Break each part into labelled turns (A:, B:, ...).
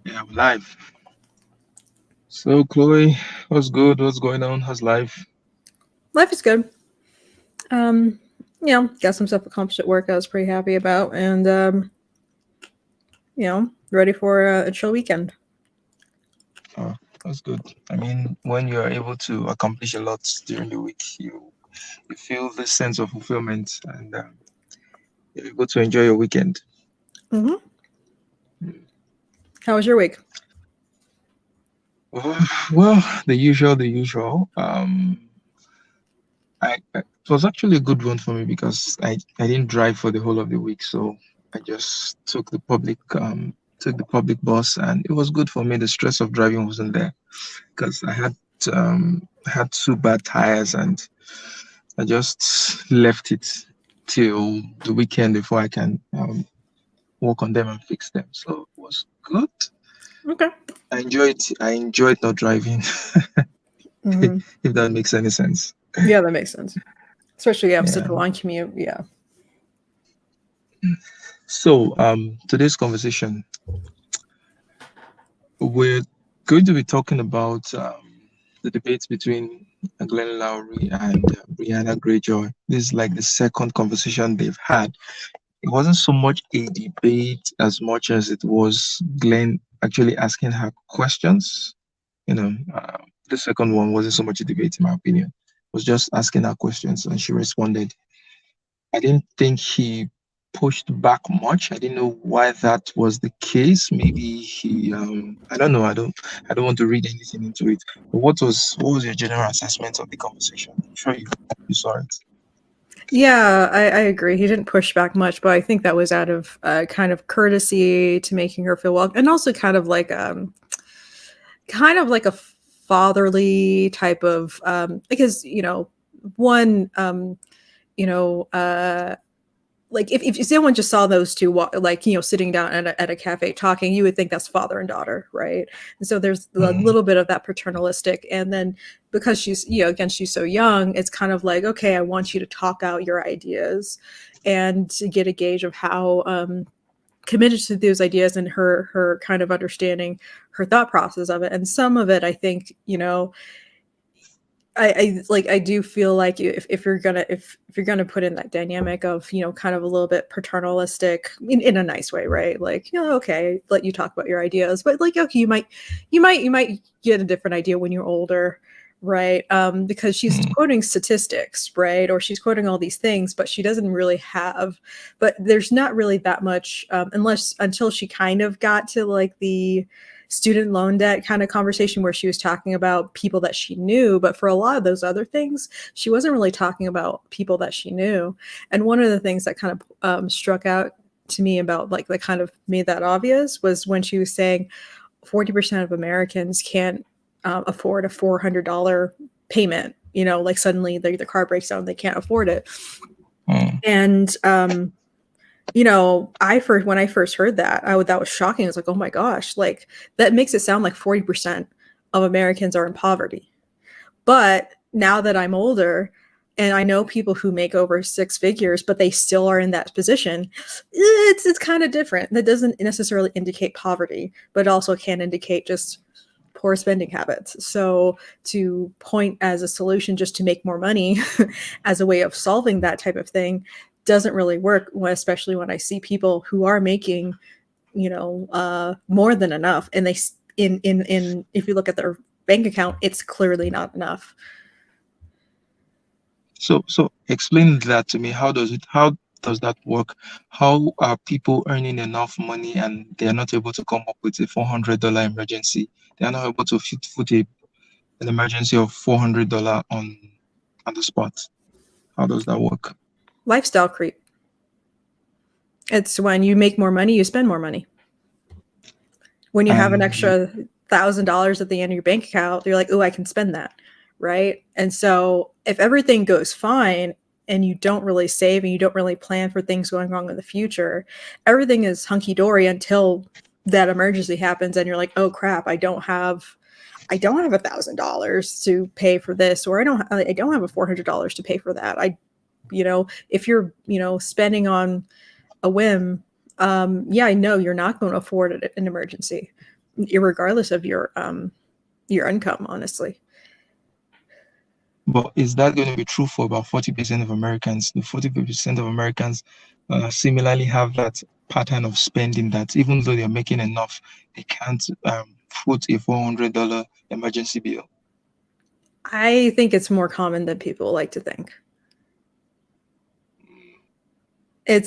A: Yeah, I'm live. So, Chloe, what's good? What's going on? How's life?
B: Life is good. Um, got some stuff accomplished at work I was pretty happy about, and ready for a chill weekend.
A: Oh, that's good. I mean, when you are able to accomplish a lot during the week, you feel this sense of fulfillment, and you're able to enjoy your weekend.
B: hmm How was your week?
A: Well, the usual. It was actually a good one for me because I didn't drive for the whole of the week, so I just took the public bus, and it was good for me. The stress of driving wasn't there because I had two bad tires, and I just left it till the weekend before I can work on them and fix them. So it was good.
B: Okay.
A: I enjoyed not driving,
B: hmm
A: if that makes any sense.
B: Yeah, that makes sense. Especially you have such
A: Yeah.
B: a long commute. Yeah.
A: So today's conversation, we're going to be talking about the debate between Glenn Loury and Briahna Joy. This is like the second conversation they've had. It wasn't so much a debate as much as it was Glenn actually asking her questions. You know, the second one wasn't so much a debate, in my opinion. It was just asking her questions and she responded. I didn't think he pushed back much. I didn't know why that was the case. Maybe I don't know. I don't want to read anything into it. But what was your general assessment of the conversation? I'm sure you saw it.
B: Yeah, I agree. He didn't push back much, but I think that was out of kind of courtesy to making her feel welcome, and also kind of like a fatherly type of because one you know like if someone just saw those two like sitting down at a cafe talking, you would think that's father and daughter, right? And so there's a
A: Mm,
B: little bit of that paternalistic, and then because she's again she's so young, it's kind of like, okay, I want you to talk out your ideas and to get a gauge of how committed to those ideas and her kind of understanding her thought process of it. And some of it, I think, I do feel like if you're gonna if you're gonna put in that dynamic of kind of a little bit paternalistic in a nice way, right? Like, okay, let you talk about your ideas, but like, okay, you might get a different idea when you're older, right? Because she's
A: mm,
B: quoting statistics, right? Or she's quoting all these things, but she doesn't really have, but there's not really that much unless until she kind of got to like the student loan debt kind of conversation where she was talking about people that she knew, but for a lot of those other things she wasn't really talking about people that she knew. And one of the things that kind of struck out to me about like that kind of made that obvious was when she was saying 40% of Americans can't afford a $400 payment, like suddenly the car breaks down, they can't afford it.
A: mm.
B: And when I first heard that, that was shocking. I was like, oh my gosh, like that makes it sound like 40% of Americans are in poverty. But now that I'm older and I know people who make over six figures, but they still are in that position, it's kind of different. That doesn't necessarily indicate poverty, but it also can indicate just poor spending habits. So to point as a solution just to make more money as a way of solving that type of thing doesn't really work, especially when I see people who are making, more than enough, and they in if you look at their bank account, it's clearly not enough.
A: So explain that to me. How does that work? How are people earning enough money and they are not able to come up with a $400 emergency? They are not able to put an emergency of $400 on the spot. How does that work?
B: Lifestyle creep. It's when you make more money, you spend more money. When you have an
A: And
B: extra $1,000 at the end of your bank account, you're like, oh, I can spend that, right? And so if everything goes fine and you don't really save and you don't really plan for things going wrong in the future, everything is hunky dory until that emergency happens and you're like, oh crap, I don't have $1,000 to pay for this, or I don't have a $400 to pay for that. If you're spending on a whim, yeah, I know you're not going to afford an emergency. irregardless of your income, honestly.
A: But is that going to be true for about 40% of Americans? The 40% of Americans similarly have that pattern of spending that even though they're making enough, they can't foot a $400 emergency bill.
B: I think it's more common than people like to think. I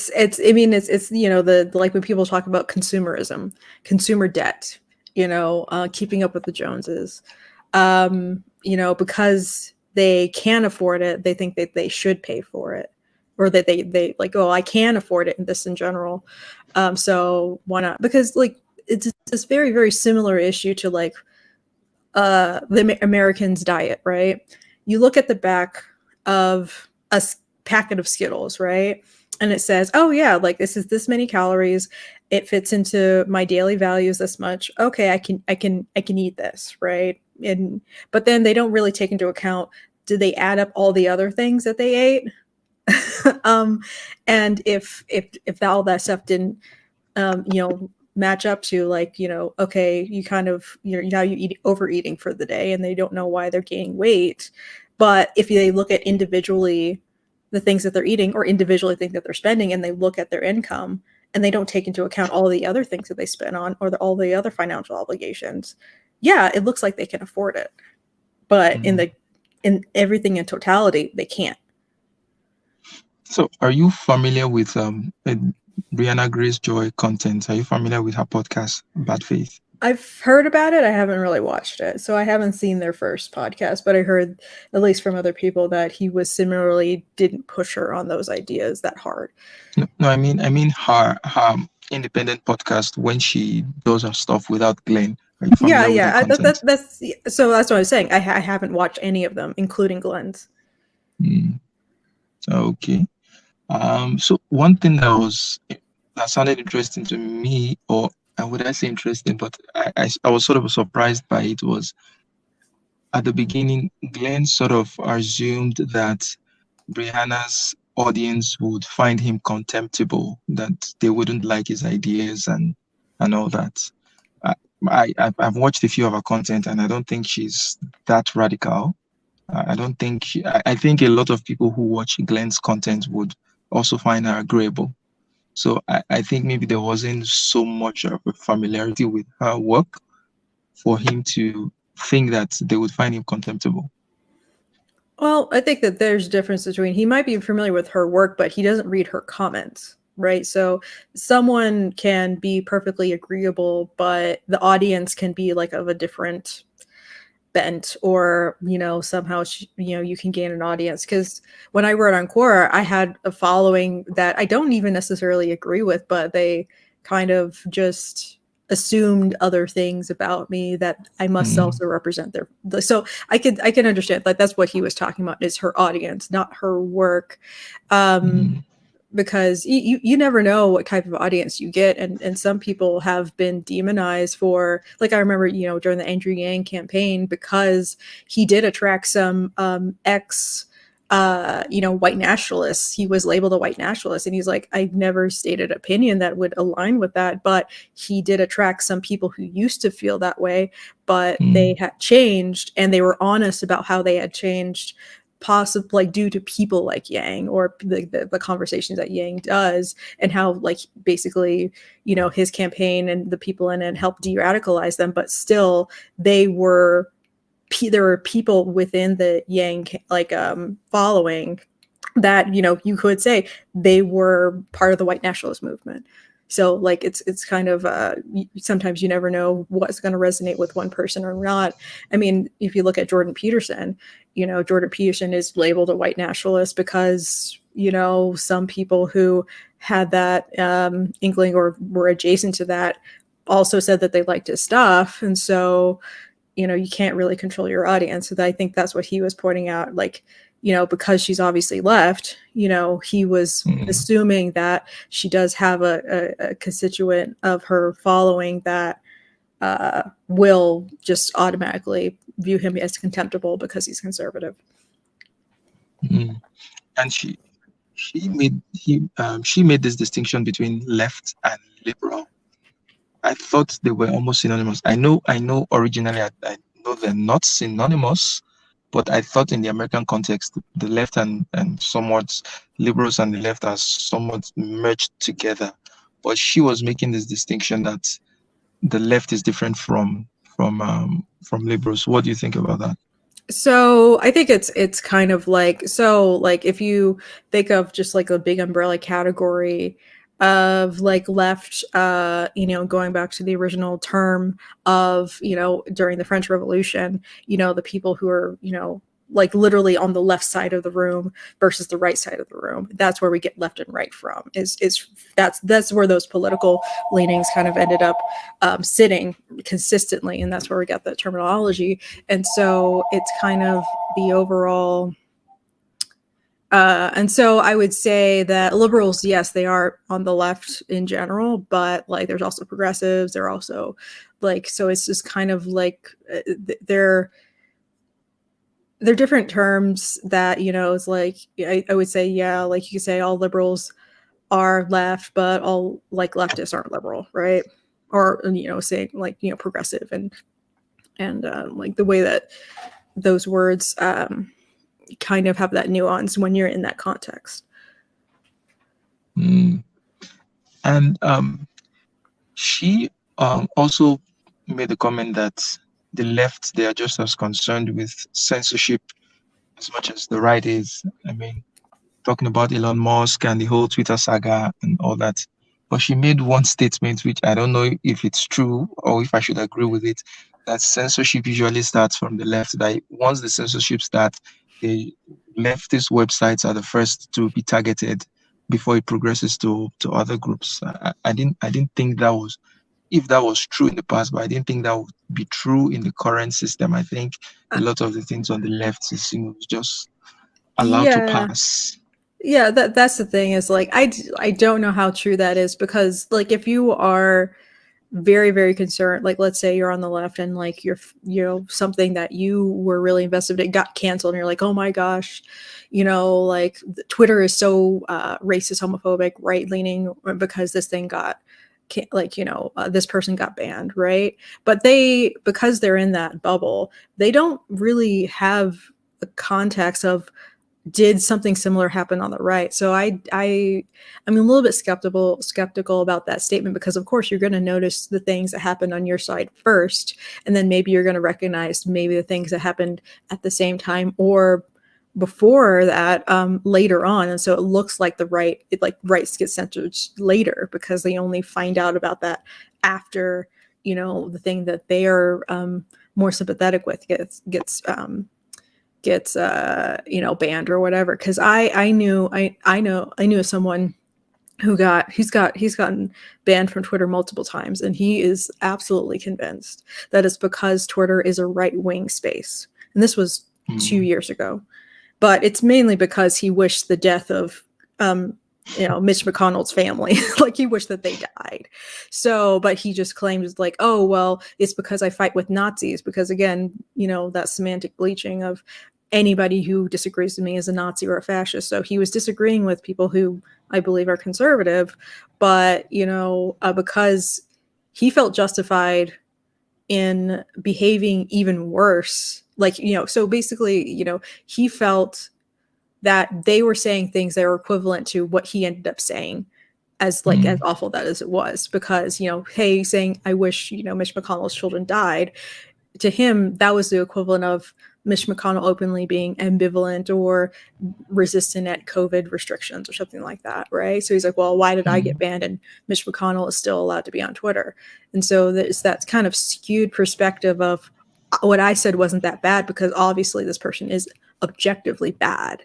B: mean, it's the like when people talk about consumerism, consumer debt, keeping up with the Joneses, because they can afford it, they think that they should pay for it, or that they like, oh, I can afford it in this in general, so why not? Because like it's this very very similar issue to like the American's diet, right? You look at the back of a packet of Skittles, right? And it says, "Oh yeah, like this is this many calories. It fits into my daily values this much. Okay, I can eat this, right?" And but then they don't really take into account, did they add up all the other things that they ate? um, and if all that stuff didn't match up to, like, okay, you kind of, now you eat overeating for the day and they don't know why they're gaining weight. But if they look at individually the things that they're eating, or individually think that they're spending, and they look at their income and they don't take into account all the other things that they spend on, or all the other financial obligations, yeah, it looks like they can afford it. But in everything in totality, they can't.
A: So, are you familiar with Briahna Grace Joy content? Are you familiar with her podcast, Bad Faith?
B: I've heard about it. I haven't really watched it. So I haven't seen their first podcast, but I heard, at least from other people, that he was similarly didn't push her on those ideas that hard.
A: No, I mean her independent podcast when she does her stuff without Glenn. Are you familiar with her content?
B: That's so that's what I was saying. I haven't watched any of them, including Glenn's.
A: Okay. So one thing that sounded interesting to me, or would I say interesting, but I was sort of surprised by it, was at the beginning, Glenn sort of assumed that Brianna's audience would find him contemptible, that they wouldn't like his ideas and all that. I've watched a few of her content, and I don't think she's that radical. I don't think I think a lot of people who watch Glenn's content would also find her agreeable. So I think maybe there wasn't so much of a familiarity with her work for him to think that they would find him contemptible.
B: Well, I think that there's a difference between, he might be familiar with her work, but he doesn't read her comments, right? So someone can be perfectly agreeable, but the audience can be like of a different bent, or somehow you can gain an audience. Because when I wrote on Quora, I had a following that I don't even necessarily agree with, but they kind of just assumed other things about me that I must also represent their. So I can understand, like, that's what he was talking about, is her audience, not her work. Because you never know what type of audience you get, and some people have been demonized for, like, I remember during the Andrew Yang campaign, because he did attract some ex white nationalists. He was labeled a white nationalist, and he's like, I've never stated opinion that would align with that, but he did attract some people who used to feel that way, but they had changed, and they were honest about how they had changed, possibly due to people like Yang, or the conversations that Yang does, and how, like, basically his campaign and the people in it helped de-radicalize them. But still, there were people within the Yang following that you could say they were part of the white nationalist movement. So, like, it's kind of sometimes you never know what's going to resonate with one person or not. I mean, if you look at Jordan Peterson, Jordan Peterson is labeled a white nationalist because some people who had that inkling or were adjacent to that also said that they liked his stuff, and so you can't really control your audience. So I think that's what he was pointing out, like, because she's obviously left, he was assuming that she does have a constituent of her following that will just automatically view him as contemptible because he's conservative.
A: And she made this distinction between left and liberal. I thought they were almost synonymous. I know originally I know they're not synonymous, but I thought in the American context, the left and somewhat liberals and the left are somewhat merged together. But she was making this distinction that the left is different from liberals. What do you think about that?
B: So I think it's kind of like, so like if you think of just like a big umbrella category of like left, going back to the original term of, during the French Revolution, the people who are, like literally on the left side of the room versus the right side of the room. That's where we get left and right from. Is that's where those political leanings kind of ended up sitting consistently, and that's where we got the terminology. And so it's kind of the overall. And so I would say that liberals, yes, they are on the left in general, but like there's also progressives. They're also like, so it's just kind of like they're different terms that, it's like, I would say, yeah, like you could say all liberals are left, but all like leftists aren't liberal, right? Or, saying like, progressive and like the way that those words kind of have that nuance when you're in that context.
A: Mm. And she also made the comment that the left, they are just as concerned with censorship as much as the right is. I mean, talking about Elon Musk and the whole Twitter saga and all that. But she made one statement, which I don't know if it's true or if I should agree with it, that censorship usually starts from the left. That once the censorship starts, the leftist websites are the first to be targeted before it progresses to other groups. I didn't think that was, if that was true in the past, but I didn't think that would be true in the current system. I think a lot of the things on the left is, just allowed to
B: Yeah.
A: pass.
B: Yeah, that's the thing, is like I don't know how true that is, because like if you are very, very concerned, like let's say you're on the left and like you're, something that you were really invested in got canceled and you're like, oh my gosh, like Twitter is so racist, homophobic, right leaning because this thing got this person got banned, right? But because they're in that bubble, they don't really have the context of, did something similar happen on the right? So I'm a little bit skeptical about that statement, because of course you're going to notice the things that happened on your side first, and then maybe you're going to recognize maybe the things that happened at the same time or before that later on. And so it looks like rights get censored later because they only find out about that after the thing that they are more sympathetic with gets banned or whatever. Because I knew someone he's gotten banned from Twitter multiple times, and he is absolutely convinced that it's because Twitter is a right-wing space. And this was 2 years ago, but it's mainly because he wished the death of Mitch McConnell's family. Like he wished that they died. So, but he just claims like, oh, well, it's because I fight with Nazis, because again, that semantic bleaching of anybody who disagrees with me is a Nazi or a fascist. So he was disagreeing with people who I believe are conservative, but, because he felt justified in behaving even worse. Like, so basically, he felt that they were saying things that were equivalent to what he ended up saying, as awful that as it was, because, hey, saying, I wish, Mitch McConnell's children died, to him, that was the equivalent of Mitch McConnell openly being ambivalent or resistant at COVID restrictions or something like that, right? So he's like, well, why did I get banned and Mitch McConnell is still allowed to be on Twitter? And so there's that kind of skewed perspective of what I said wasn't that bad, because obviously this person is objectively bad.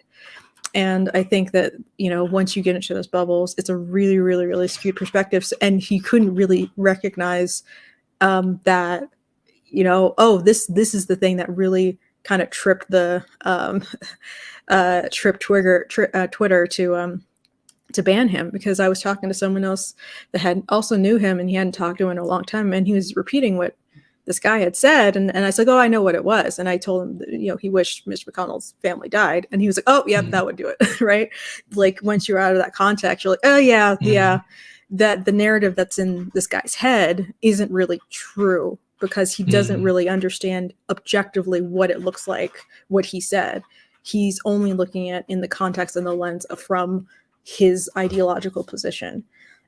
B: And I think that, once you get into those bubbles, it's a really, really, really skewed perspective. And he couldn't really recognize that, this is the thing that really kind of tripped the Twitter to ban him. Because I was talking to someone else that had also knew him, and he hadn't talked to him in a long time, and he was repeating what this guy had said, and I was like, oh, I know what it was. And I told him that, he wished Mitch McConnell's family died, and he was like, oh yeah, that would do it. Right? Like once you're out of that context, you're like, oh yeah, that the narrative that's in this guy's head isn't really true, because he doesn't really understand objectively what it looks like, what he said. He's only looking at in the context and the lens of from his ideological position.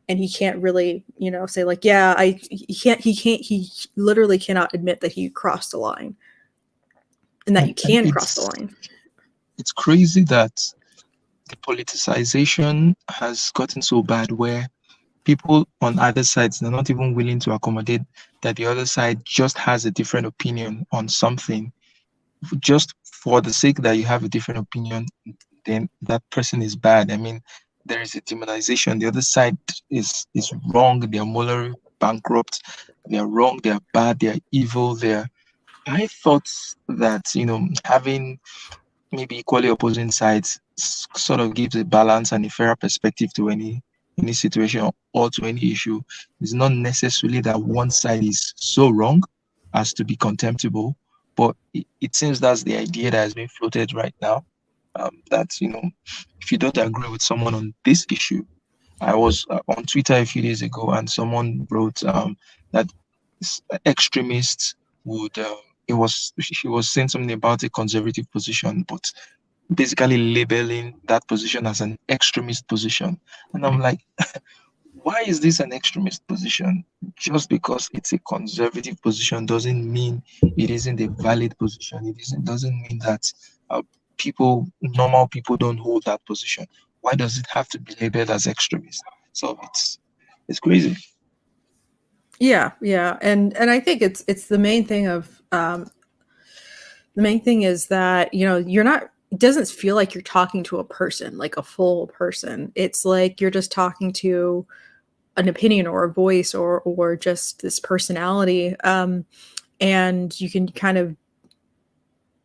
B: And he can't really, say like, yeah, he literally cannot admit that he crossed the line and that you
A: And
B: can cross the line.
A: it's crazy that the politicization has gotten so bad where people on either sides are not even willing to accommodate that the other side just has a different opinion on something. Just for the sake that you have a different opinion, then that person is bad. I mean, there is a demonization. The other side is wrong. They are morally bankrupt. They are wrong. They are bad. They are evil. I thought that having maybe equally opposing sides sort of gives a balance and a fairer perspective to any situation or to any issue. It's not necessarily that one side is so wrong as to be contemptible, but it seems that's the idea that has been floated right now. That if you don't agree with someone on this issue, I was on Twitter a few days ago, and someone wrote that extremists would. She was saying something about a conservative position, but basically labeling that position as an extremist position. And I'm like, why is this an extremist position? Just because it's a conservative position doesn't mean it isn't a valid position. Doesn't mean that normal people don't hold that position. Why does it have to be labeled as extremist? So it's crazy.
B: Yeah, and I think it's the main thing of the main thing is that you're not. It doesn't feel like you're talking to a person, like a full person. It's like you're just talking to an opinion or a voice or just this personality, and you can kind of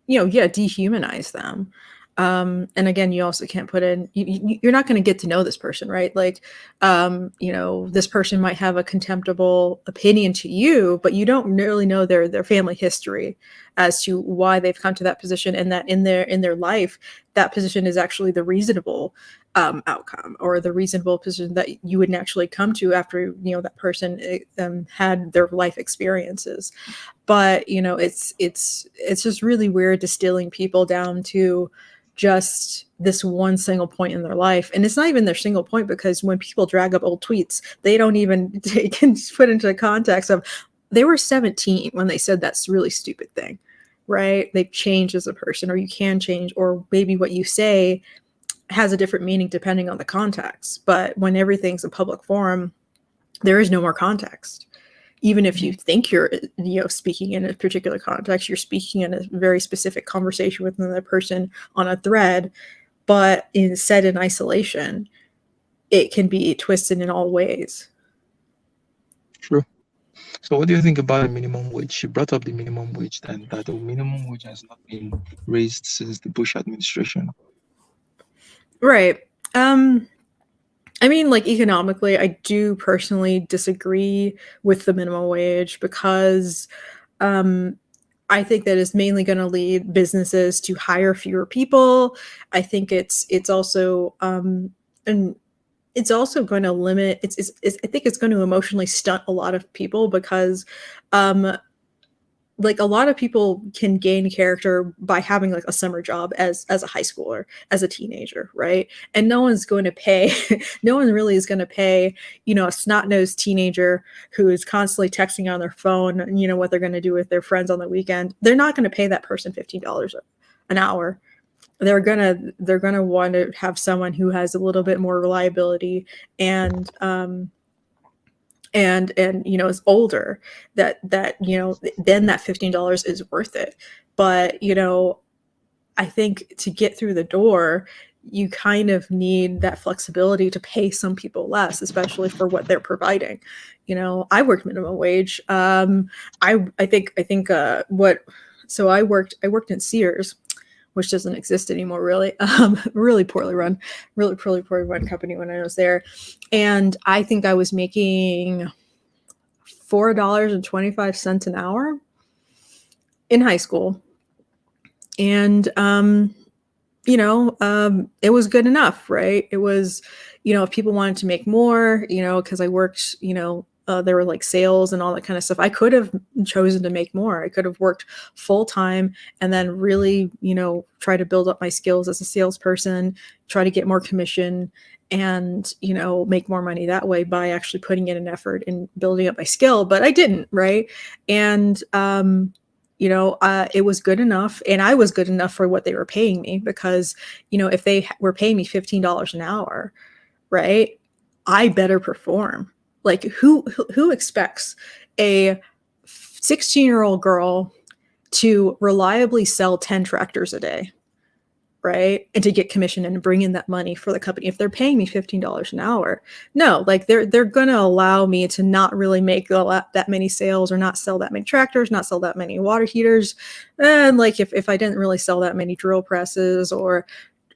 B: dehumanize them. And again, you also can't put in, you're not going to get to know this person, right? Like, this person might have a contemptible opinion to you, but you don't really know their family history as to why they've come to that position, and that in their life, that position is actually the reasonable outcome, or the reasonable position that you would naturally come to after that person had their life experiences. But it's just really weird distilling people down to just this one single point in their life. And it's not even their single point, because when people drag up old tweets, they don't even take and put into context of they were 17 when they said that's really stupid thing, right? They've changed as a person, or you can change, or maybe what you say has a different meaning depending on the context. But when everything's a public forum, there is no more context. Even if you think you're speaking in a particular context, you're speaking in a very specific conversation with another person on a thread, but said in isolation, it can be twisted in all ways.
A: True. So what do you think about the minimum wage? You brought up the minimum wage, and that the minimum wage has not been raised since the Bush administration.
B: Right. I mean, like, economically, I do personally disagree with the minimum wage, because I think that is mainly going to lead businesses to hire fewer people. I think it's also and it's also going to limit. I think it's going to emotionally stunt a lot of people, because like, a lot of people can gain character by having like a summer job as a high schooler, as a teenager, right? And no one's going to pay no one really is going to pay a snot-nosed teenager who is constantly texting on their phone what they're going to do with their friends on the weekend. They're not going to pay that person $15 an hour. They're gonna want to have someone who has a little bit more reliability, and is older, that then that $15 is worth it. But I think to get through the door, you kind of need that flexibility to pay some people less, especially for what they're providing. I worked minimum wage. I think what so I worked in Sears, which doesn't exist anymore, really. Really poorly run company when I was there. And I think I was making $4.25 an hour in high school. And it was good enough, right? It was, if people wanted to make more, because I worked, there were like sales and all that kind of stuff. I could have chosen to make more. I could have worked full time and then really, try to build up my skills as a salesperson, try to get more commission and, make more money that way by actually putting in an effort in building up my skill. But I didn't, right? And, it was good enough, and I was good enough for what they were paying me because, if they were paying me $15 an hour, right, I better perform. Like who expects a 16-year-old girl to reliably sell 10 tractors a day, right? And to get commission and bring in that money for the company. If they're paying me $15 an hour, no, like they're going to allow me to not really make that many sales or not sell that many tractors, not sell that many water heaters. And like if I didn't really sell that many drill presses or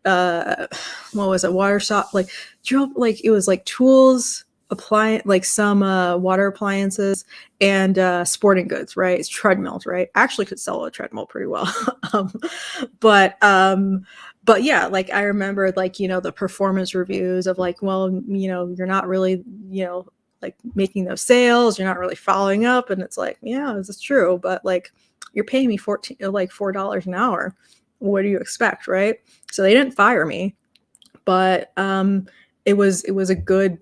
B: what was it, water shop, like drill, like it was like tools, appliance, like some water appliances and sporting goods, right? It's treadmills, right? Actually could sell a treadmill pretty well. um, but but yeah, like I remember like, the performance reviews of like, well, you're not really, like making those sales, you're not really following up. And it's like, yeah, this is true. But like, you're paying me $4 an hour. What do you expect, right? So they didn't fire me, but it was a good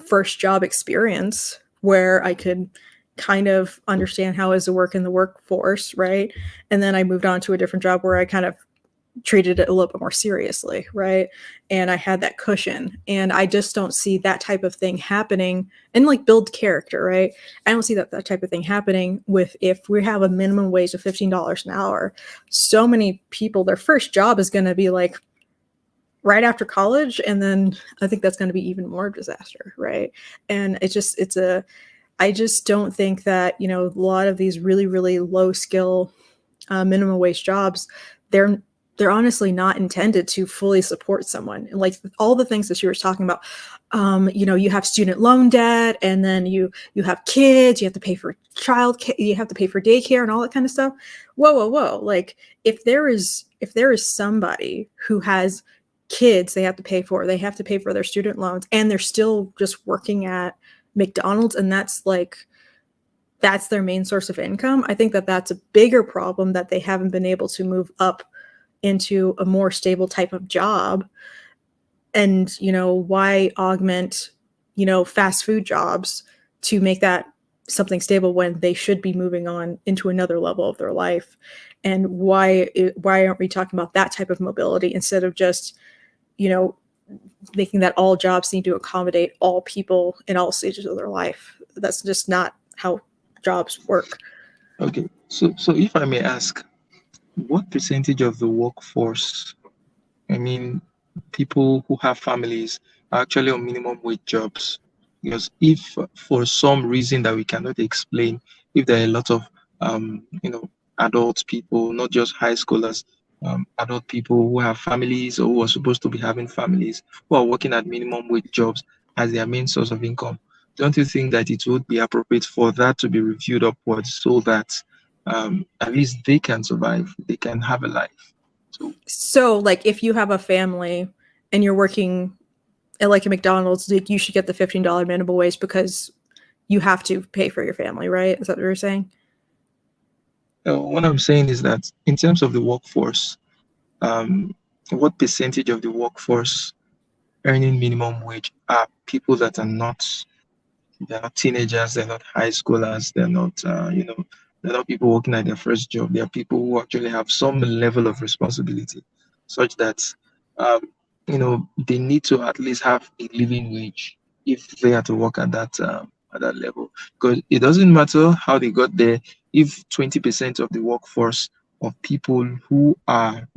B: first job experience where I could kind of understand how is to work in the workforce, right? And then I moved on to a different job where I kind of treated it a little bit more seriously, right? And I had that cushion, and I just don't see that type of thing happening and like build character, right? I don't see that type of thing happening with if we have a minimum wage of $15 an hour. So many people, their first job is going to be like right after college, and then I think that's going to be even more disaster, right? And I just don't think that a lot of these really really low skill minimum wage jobs, they're honestly not intended to fully support someone. Like all the things that you were talking about, you have student loan debt, and then you have kids, you have to pay for you have to pay for daycare and all that kind of stuff. Whoa. Like if there is somebody who has kids they have to pay for, their student loans, and they're still just working at McDonald's, and that's their main source of income. I think that that's a bigger problem, that they haven't been able to move up into a more stable type of job. And, why augment, fast food jobs to make that something stable when they should be moving on into another level of their life? And why aren't we talking about that type of mobility instead of just, making that all jobs need to accommodate all people in all stages of their life? That's just not how jobs work.
A: Okay, so if I may ask, what percentage of the workforce, I mean, people who have families, are actually on minimum wage jobs? Because if for some reason that we cannot explain, if there are a lot of adult people, not just high schoolers, adult people who have families or who are supposed to be having families, who are working at minimum wage jobs as their main source of income, don't you think that it would be appropriate for that to be reviewed upwards so that at least they can survive, they can have a life?
B: So like if you have a family and you're working at like a McDonald's, like you should get the $15 minimum wage because you have to pay for your family, right? Is that what you're saying?
A: What I'm saying is that in terms of the workforce, um, what percentage of the workforce earning minimum wage are people that are not, they're not teenagers, they're not high schoolers, they're not, they're not people working at their first job. They are people who actually have some level of responsibility, such that, um, they need to at least have a living wage if they are to work at that level. Because it doesn't matter how they got there. If 20% of the workforce of people who are,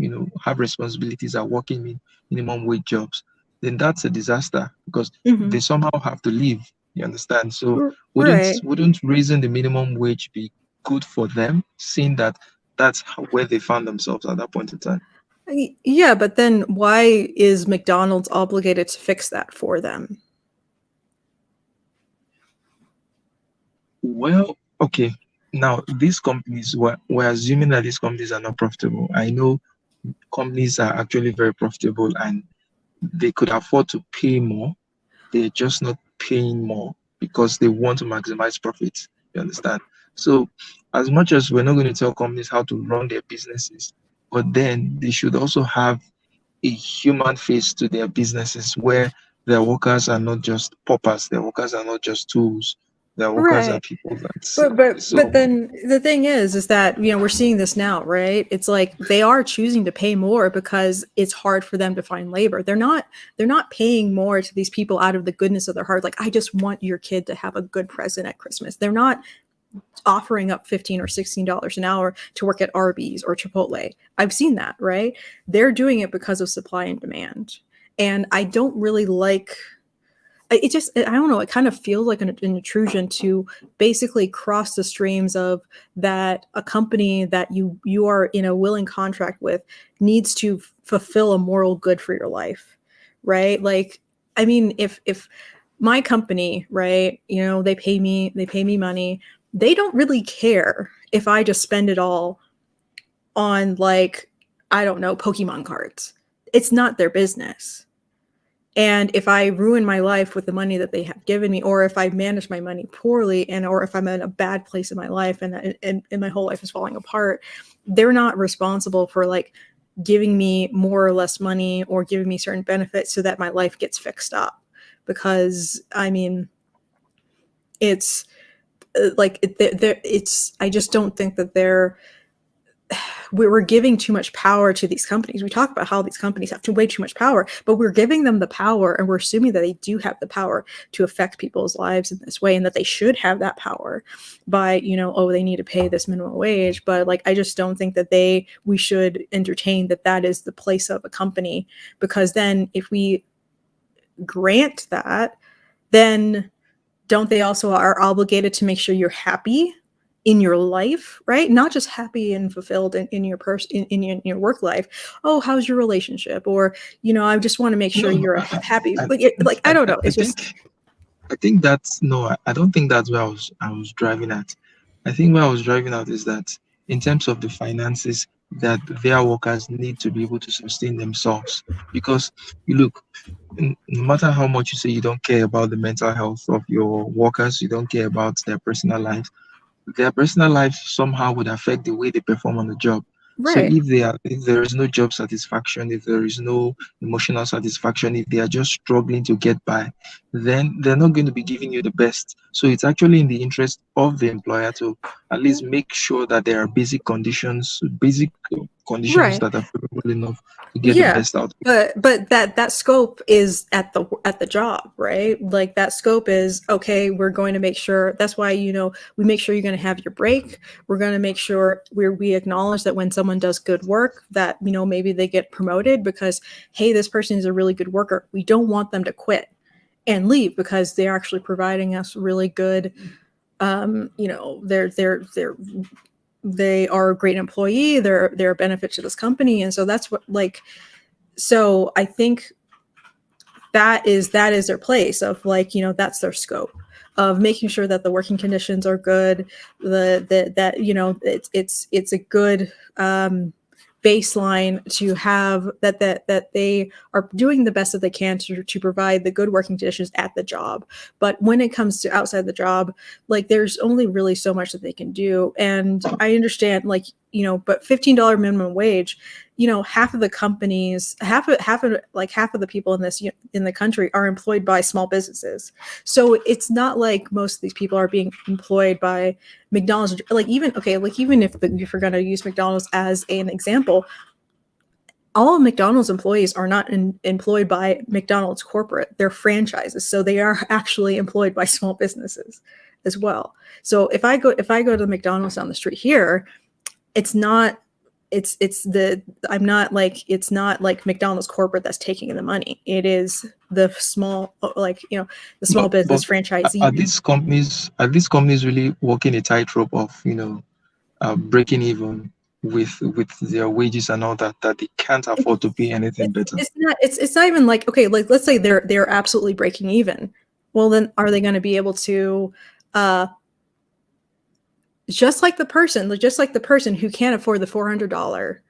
A: have responsibilities are working in minimum wage jobs, then that's a disaster because they somehow have to live. You understand? So
B: Right.
A: wouldn't raising the minimum wage be good for them, seeing that that's where they found themselves at that point in time?
B: Yeah, but then why is McDonald's obligated to fix that for them?
A: Well, okay. Now, these companies, we're assuming that these companies are not profitable. I know companies are actually very profitable and they could afford to pay more. They're just not paying more because they want to maximize profits. You understand? So, as much as we're not going to tell companies how to run their businesses, but then they should also have a human face to their businesses where their workers are not just paupers, their workers are not just tools, their workers are
B: Right.
A: people that.
B: But
A: So,
B: then the thing is that we're seeing this now, right? It's like they are choosing to pay more because it's hard for them to find labor. They're not paying more to these people out of the goodness of their heart. Like, I just want your kid to have a good present at Christmas. They're not offering up $15 or $16 an hour to work at Arby's or Chipotle. I've seen that, right? They're doing it because of supply and demand. And I don't really like it. Just, I don't know, it kind of feels like an intrusion to basically cross the streams of that a company that you are in a willing contract with needs to fulfill a moral good for your life, right? Like, I mean, if my company, right, they pay me money, they don't really care if I just spend it all on, like, I don't know, Pokemon cards. It's not their business. And if I ruin my life with the money that they have given me, or if I manage my money poorly, or if I'm in a bad place in my life and my whole life is falling apart, they're not responsible for, like, giving me more or less money or giving me certain benefits so that my life gets fixed up. Because, I mean, it's like it's I just don't think that we're giving too much power to these companies. We talk about how these companies have way too much power, but we're giving them the power, and we're assuming that they do have the power to affect people's lives in this way, and that they should have that power by, oh, they need to pay this minimum wage. But, like, I just don't think that we should entertain that is the place of a company, because then if we grant that, then don't they also are obligated to make sure you're happy in your life, right? Not just happy and fulfilled in your in your work life. Oh, how's your relationship? Or, I just want to make sure
A: no, no,
B: you're happy.
A: I,
B: Like, I don't know.
A: I
B: It's just
A: think I think that's no, I don't think that's where I was driving at. I think where I was driving at is that in terms of the finances, that their workers need to be able to sustain themselves. Because you look, no matter how much you say you don't care about the mental health of your workers, you don't care about their personal life somehow would affect the way they perform on the job. So
B: right.
A: if there is no job satisfaction, if there is no emotional satisfaction, if they are just struggling to get by, then they're not going to be giving you the best. So it's actually in the interest of the employer to at least make sure that there are basic conditions
B: Right.
A: that are favorable enough to get the
B: Yeah,
A: best out of it.
B: but that scope is at the job, right? Like, that scope is, okay, we're going to make sure. That's why, we make sure you're going to have your break. We're going to make sure we acknowledge that when someone does good work, that, maybe they get promoted because, hey, this person is a really good worker. We don't want them to quit and leave because they're actually providing us really good. They are a great employee. They're a benefit to this company, and so that's what, like. So I think that is their place of, like, that's their scope of making sure that the working conditions are good, that it's a good baseline to have, that they are doing the best that they can to provide the good working conditions at the job. But when it comes to outside the job, like, there's only really so much that they can do. And I understand, like, but $15 minimum wage, half of the companies, half of the people in the country are employed by small businesses. So it's not like most of these people are being employed by McDonald's. Like, even, okay, like, even if we're going to use McDonald's as an example, all of McDonald's employees are not employed by McDonald's corporate. They're franchises, so they are actually employed by small businesses as well. So if I go to McDonald's down the street here, it's not it's the I'm not like it's not like McDonald's corporate that's taking the money. It is the small, like, the small
A: But
B: business
A: are
B: franchisee.
A: these companies really walking a tightrope of breaking even with their wages and all that, that they can't afford to pay anything better?
B: It's not even like, okay, like, let's say they're absolutely breaking even. Well, then, are they going to be able to, uh just like the person who can't afford the $400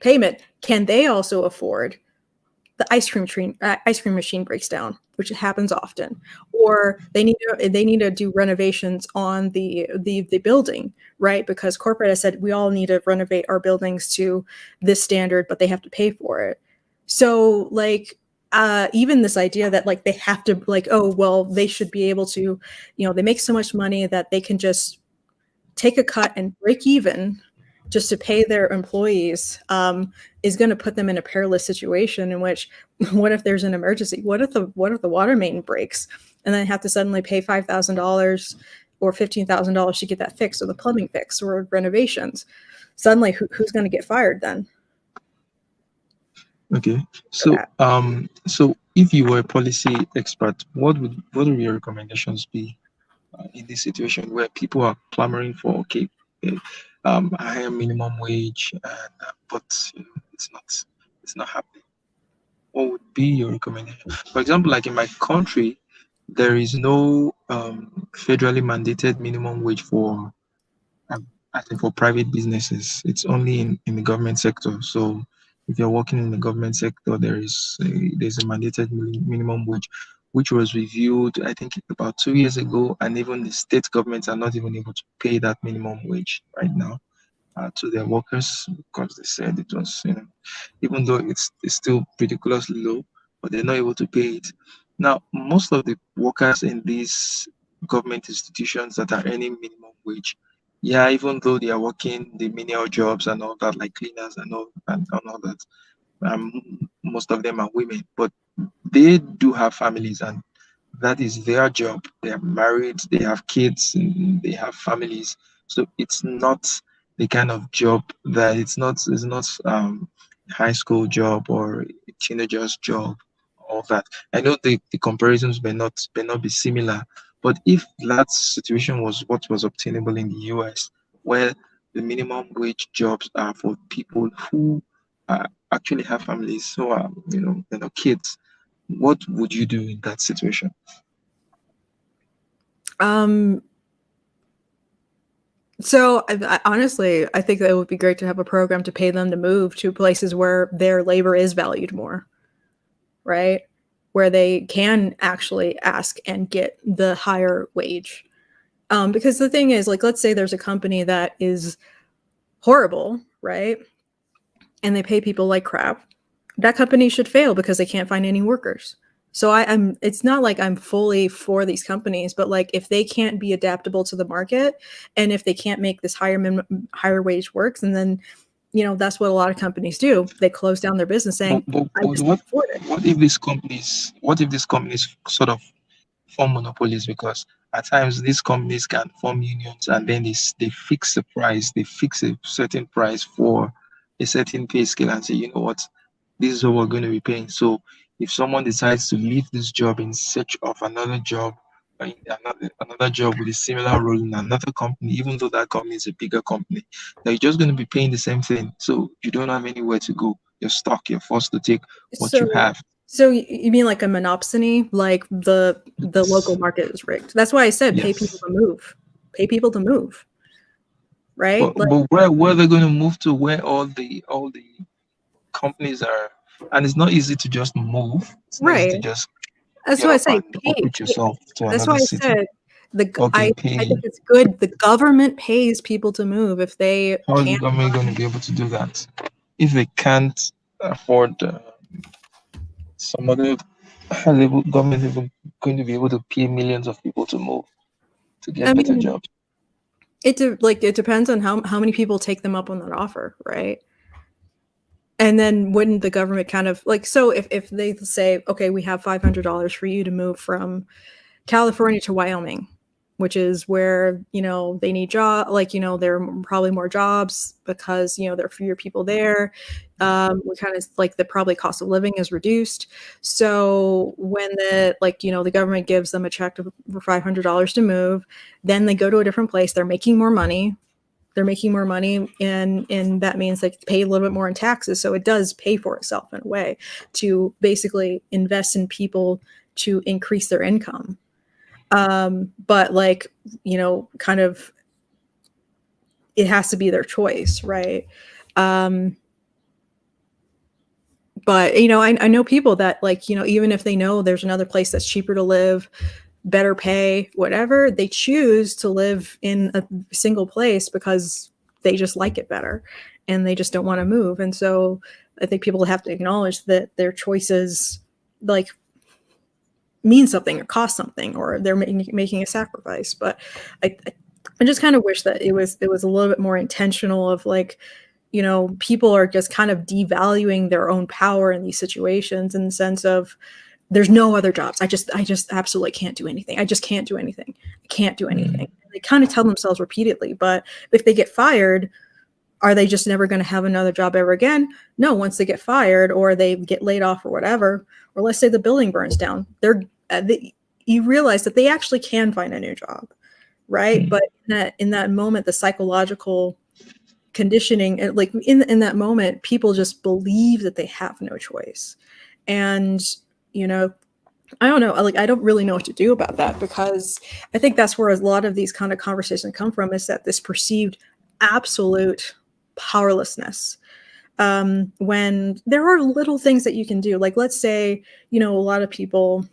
B: payment, can they also afford the ice cream machine breaks down, which happens often, or they need to do renovations on the building, right? Because corporate has said we all need to renovate our buildings to this standard, but they have to pay for it. So like even this idea that like they have to like, oh well, they should be able to, they make so much money that they can just take a cut and break even just to pay their employees, is going to put them in a perilous situation in which what if there's an emergency? What if the water main breaks and then have to suddenly pay $5,000 or $15,000 to get that fixed, or the plumbing fixed, or renovations? Suddenly, who's going to get fired then?
A: Okay.
B: For
A: So
B: that?
A: so if you were a policy expert, what would your recommendations be in this situation where people are clamoring for, okay, eh, a higher minimum wage, and, but it's not happening? What would be your recommendation? For example, like in my country, there is no federally mandated minimum wage for, I think, for private businesses. It's only in the government sector. So if you're working in the government sector, there's a mandated minimum wage, which was reviewed, I think, about 2 years ago, and even the state governments are not even able to pay that minimum wage right now to their workers, because they said it was, even though it's still ridiculously low, but they're not able to pay it. Now, most of the workers in these government institutions that are earning minimum wage, yeah, even though they are working the menial jobs and all that, like cleaners and all that, most of them are women, but they do have families, and that is their job. They are married, they have kids, and they have families. So it's not the kind of job that it's not high school job or teenager's job, all that. I know the comparisons may not be similar, but if that situation was what was obtainable in the US, where the minimum wage jobs are for people who actually have families, so kids, what would you do in that situation?
B: Um, so honestly, I think that it would be great to have a program to pay them to move to places where their labor is valued more, right? Where they can actually ask and get the higher wage. Because the thing is, like, let's say there's a company that is horrible, right? And they pay people like crap. That company should fail because they can't find any workers. So I'm. It's not like I'm fully for these companies, but like if they can't be adaptable to the market, and if they can't make this higher wage works, and then that's what a lot of companies do. They close down their business,
A: But,
B: saying,
A: but,
B: "I
A: but
B: just
A: what
B: can't afford it."
A: what if these companies sort of form monopolies? Because at times these companies can form unions, and then they fix the price, they fix a certain price for a certain pay scale, and say, you know what, this is what we're going to be paying. So if someone decides to leave this job in search of another job, another job with a similar role in another company, even though that company is a bigger company, now you're just going to be paying the same thing. So you don't have anywhere to go. You're stuck. You're forced to take what you
B: So,
A: have.
B: so you mean like a monopsony, like the local
A: Yes.
B: market is rigged? That's why I said pay people
A: Yes.
B: to move, pay people to move, right?
A: But
B: Like,
A: but where they're going to move to, where all the companies are, and it's not easy to just move. It's not easy
B: right.
A: to just
B: That's
A: get
B: why I
A: up
B: say
A: and uproot yourself to
B: that's why
A: another
B: I
A: city.
B: said
A: Okay,
B: I think
A: pay.
B: it's good. The government pays people to move if they
A: How is the
B: can't.
A: government going to be able to do that if they can't afford some other level government even going to be able to pay millions of people to move to
B: I
A: get better
B: mean,
A: jobs?
B: it depends on how many people take them up on that offer, right? And then wouldn't the government kind of like, so if they say, okay, we have $500 for you to move from California to Wyoming, which is where they need there are probably more jobs because there are fewer people there. We kind of like the probably cost of living is reduced. So when the government gives them a check for $500 to move, then they go to a different place. They're making more money. And that means they pay a little bit more in taxes. So it does pay for itself in a way to basically invest in people to increase their income. But kind of it has to be their choice, right? Um, But you know, I know people that, like, you know, even if they know there's another place that's cheaper to live, better pay, whatever, they choose to live in a single place because they just like it better and they just don't want to move. And so I think people have to acknowledge that their choices, like, mean something or cost something, or they're making a sacrifice. But I just kind of wish that it was a little bit more intentional of, like, you know, people are just kind of devaluing their own power in these situations, in the sense of there's no other jobs. I just absolutely can't do anything. I just can't do anything. I can't do anything. They kind of tell themselves repeatedly, but if they get fired, are they just never going to have another job ever again? No, once they get fired or they get laid off or whatever, or let's say the building burns down, you realize that they actually can find a new job, right? But in that moment, the psychological conditioning, like in that moment, people just believe that they have no choice. And, you know, I don't know, like, I don't really know what to do about that, because I think that's where a lot of these kind of conversations come from, is that this perceived absolute powerlessness, when there are little things that you can do. Like, let's say, you know, a lot of people,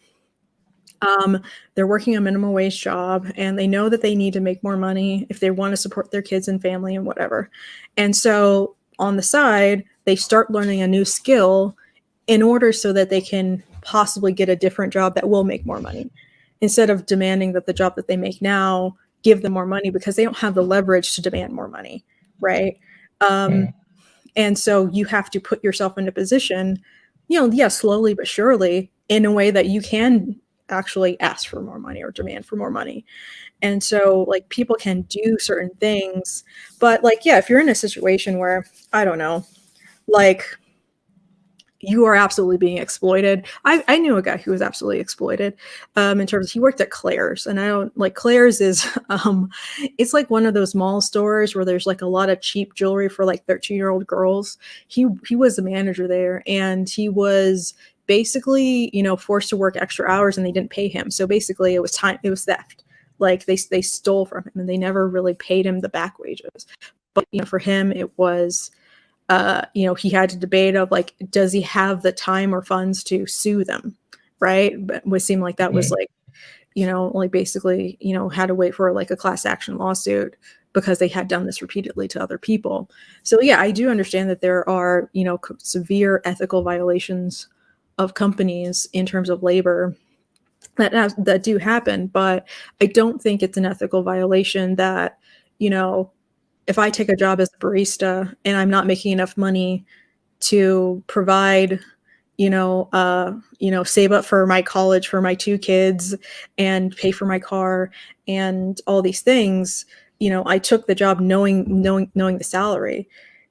B: they're working a minimum wage job and they know that they need to make more money if they want to support their kids and family and whatever. And so on the side, they start learning a new skill in order so that they can possibly get a different job that will make more money, instead of demanding that the job that they make now give them more money, because they don't have the leverage to demand more money, right? Um, and so you have to put yourself in a position, you know, yeah, slowly but surely, in a way that you can actually ask for more money or demand for more money. And so, like, people can do certain things, but, like, yeah, if you're in a situation where, I don't know, like, you are absolutely being exploited. I knew a guy who was absolutely exploited, in terms of, he worked at Claire's, and I don't like, Claire's is it's like one of those mall stores where there's like a lot of cheap jewelry for like 13-year-old girls. He was the manager there, and he was basically, you know, forced to work extra hours and they didn't pay him. So basically it was theft. Like, they stole from him and they never really paid him the back wages. But, you know, for him it was, you know, he had to debate of, like, does he have the time or funds to sue them, right? But it would seem like that was like, you know, like, basically, you know, had to wait for like a class action lawsuit because they had done this repeatedly to other people. So yeah, I do understand that there are, you know, severe ethical violations of companies in terms of labor that do happen, but I don't think it's an ethical violation that, you know, if I take a job as a barista and I'm not making enough money to provide, save up for my college for my two kids and pay for my car and all these things, you know, I took the job knowing the salary,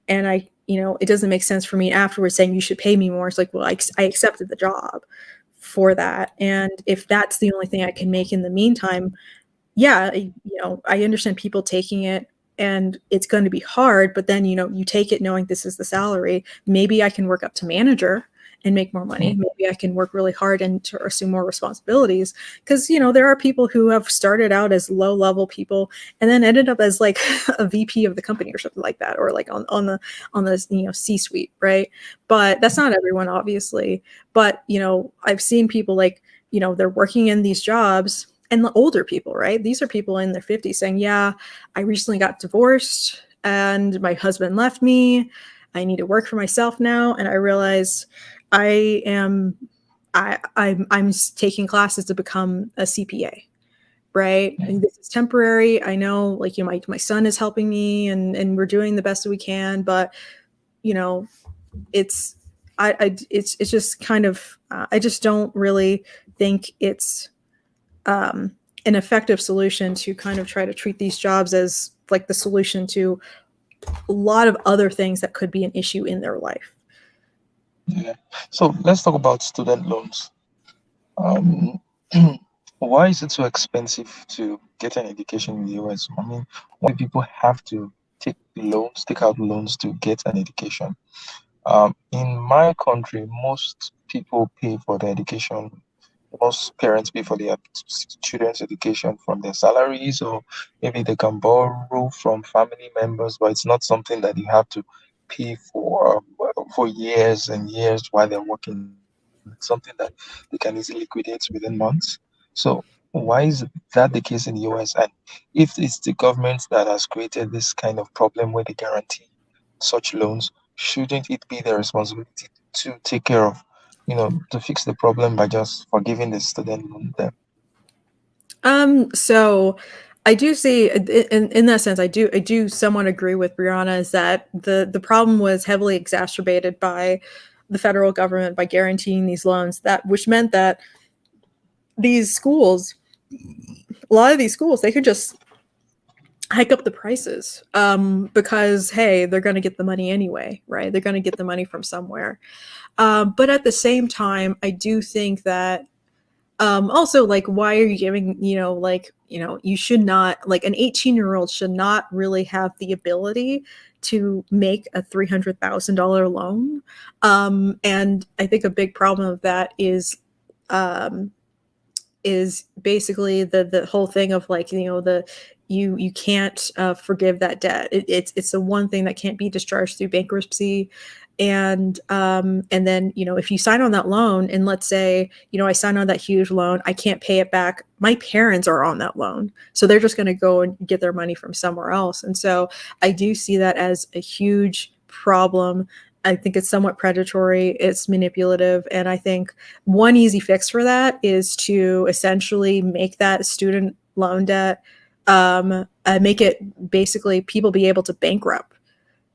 B: and it doesn't make sense for me afterwards saying you should pay me more. It's like, well, I accepted the job for that, and if that's the only thing I can make in the meantime, yeah, I understand people taking it and it's going to be hard, but then, you take it knowing this is the salary. Maybe I can work up to manager and make more money. Maybe I can work really hard and to assume more responsibilities. Because, there are people who have started out as low level people and then ended up as like a VP of the company or something like that, or like on the C-suite, right? But that's not everyone, obviously. But, I've seen people like, they're working in these jobs. And the older people, right? These are people in their 50s saying, yeah, I recently got divorced and my husband left me. I need to work for myself now. And I realize I'm taking classes to become a CPA, right? And this is temporary. I know, like, my son is helping me and we're doing the best that we can, but it's it's just kind of I just don't really think it's an effective solution to kind of try to treat these jobs as like the solution to a lot of other things that could be an issue in their life.
A: Yeah. So let's talk about student loans. Um, why is it so expensive to get an education in the US? I mean, why do people have to take out loans to get an education? In my country, most people pay for their education. Most parents pay for their children's education from their salaries, or maybe they can borrow from family members, but it's not something that you have to pay for. for years and years while they're working. It's something that they can easily liquidate within months. So why is that the case in the US? And if it's the government that has created this kind of problem where they guarantee such loans, shouldn't it be their responsibility to take care of, to fix the problem by just forgiving the student loan debt?
B: So I do see in that sense, I do somewhat agree with Brianna is that the problem was heavily exacerbated by the federal government by guaranteeing these loans that which meant that these schools, a lot of these schools, they could just hike up the prices because hey, they're going to get the money anyway, right? They're going to get the money from somewhere. But at the same time, I do think that also like why are you giving you should not like an 18-year-old should not really have the ability to make a $300,000 loan. And I think a big problem of that um, is basically the whole thing of like the you can't forgive that debt. It's the one thing that can't be discharged through bankruptcy. And then if you sign on that loan and let's say I sign on that huge loan, I can't pay it back. My parents are on that loan, so they're just going to go and get their money from somewhere else. And so I do see that as a huge problem. I think it's somewhat predatory, it's manipulative, and I think one easy fix for that is to essentially make that student loan debt make it basically people be able to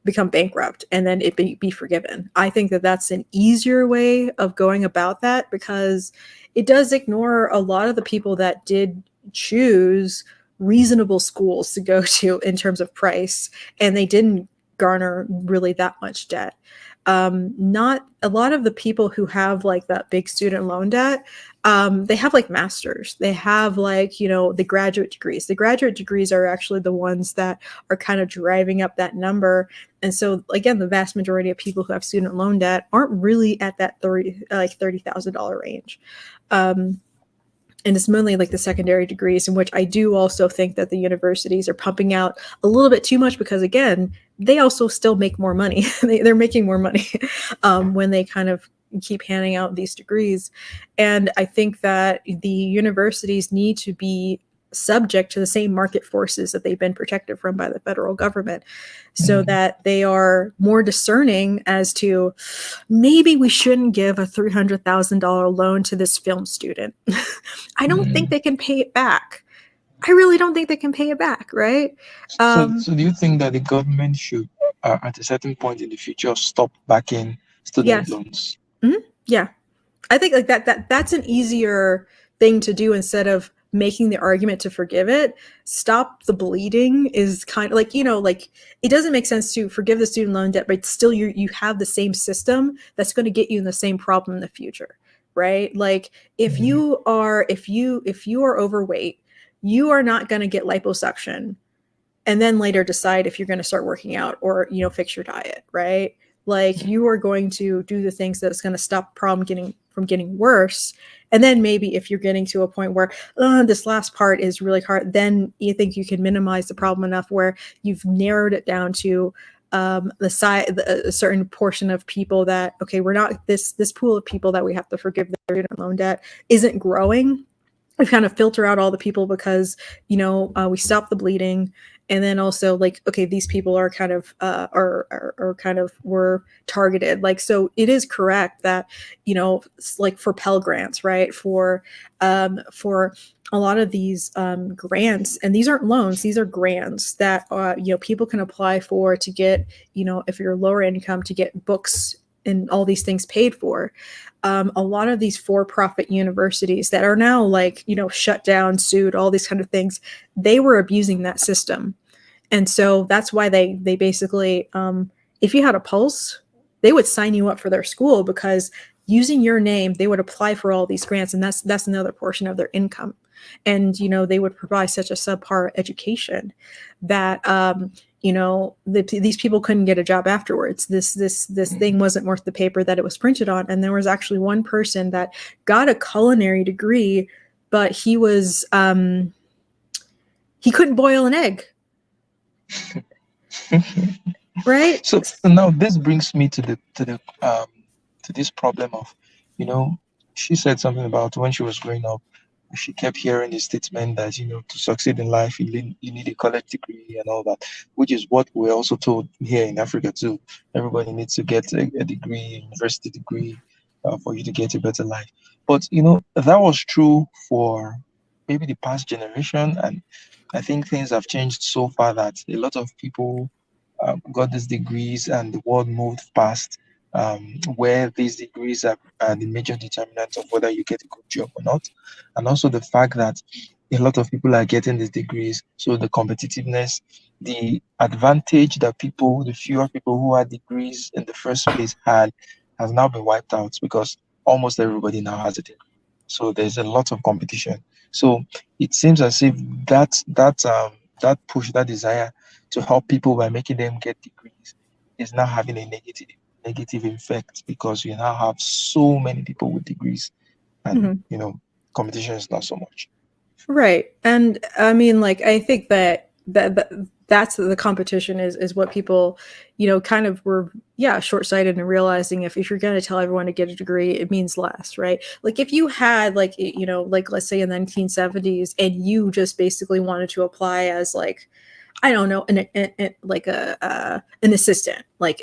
B: become bankrupt and then it be forgiven. I think that that's an easier way of going about that because it does ignore a lot of the people that did choose reasonable schools to go to in terms of price, and they didn't garner really that much debt. Not a lot of the people who have like that big student loan debt, they have like masters, they have like the graduate degrees. The graduate degrees are actually the ones that are kind of driving up that number. And so again, the vast majority of people who have student loan debt aren't really at that $30,000 range. And it's mainly like the secondary degrees, in which I do also think that the universities are pumping out a little bit too much because again, they also still make more money. They're making more money when they kind of keep handing out these degrees. And I think that the universities need to be subject to the same market forces that they've been protected from by the federal government, so that they are more discerning as to maybe we shouldn't give a $300,000 loan to this film student. I don't think they can pay it back. I really don't think they can pay it back, right?
A: So do you think that the government should, at a certain point in the future, stop backing student
B: Yes.
A: loans?
B: Yeah. I think like that's an easier thing to do instead of making the argument to forgive it. Stop the bleeding is kind of like like it doesn't make sense to forgive the student loan debt, but still you have the same system that's going to get you in the same problem in the future, right? Like if you are overweight, you are not going to get liposuction and then later decide if you're going to start working out or fix your diet, right? Like you are going to do the things that's going to stop the problem getting worse. And then maybe if you're getting to a point where this last part is really hard, then you think you can minimize the problem enough where you've narrowed it down to a certain portion of people that okay, we're not this pool of people that we have to forgive their student loan debt isn't growing. We kind of filter out all the people because we stop the bleeding. And then also like okay, these people are kind of are kind of were targeted. Like so it is correct that like for Pell Grants, right, for a lot of these grants, and these aren't loans, these are grants that people can apply for to get if you're lower income to get books and all these things paid for. A lot of these for-profit universities that are now like shut down, sued, all these kind of things, they were abusing that system. And so that's why they basically if you had a pulse, they would sign you up for their school because using your name they would apply for all these grants, and that's another portion of their income. And they would provide such a subpar education that these people couldn't get a job afterwards. This thing wasn't worth the paper that it was printed on. And there was actually one person that got a culinary degree, but he couldn't boil an egg. Right.
A: So now this brings me to this problem of, you know, she said something about when she was growing up, she kept hearing the statement that, to succeed in life, you need a college degree and all that, which is what we're also told here in Africa too. Everybody needs to get a degree, a university degree, for you to get a better life. But that was true for maybe the past generation, and I think things have changed so far that a lot of people got these degrees, and the world moved past where these degrees are the major determinant of whether you get a good job or not. And also the fact that a lot of people are getting these degrees. So the competitiveness, the advantage that the fewer people who had degrees in the first place had, has now been wiped out because almost everybody now has a degree. So there's a lot of competition. So it seems as if that push, that desire to help people by making them get degrees is now having a negative effect because you now have so many people with degrees, and
B: Mhm.
A: competition is not so much.
B: Right. And I mean, like, I think that's the competition is what people, kind of were, yeah, short-sighted and realizing if you're going to tell everyone to get a degree, it means less, right? Like if you had like, like let's say in the 1970s and you just basically wanted to apply as like, I don't know, like an assistant, like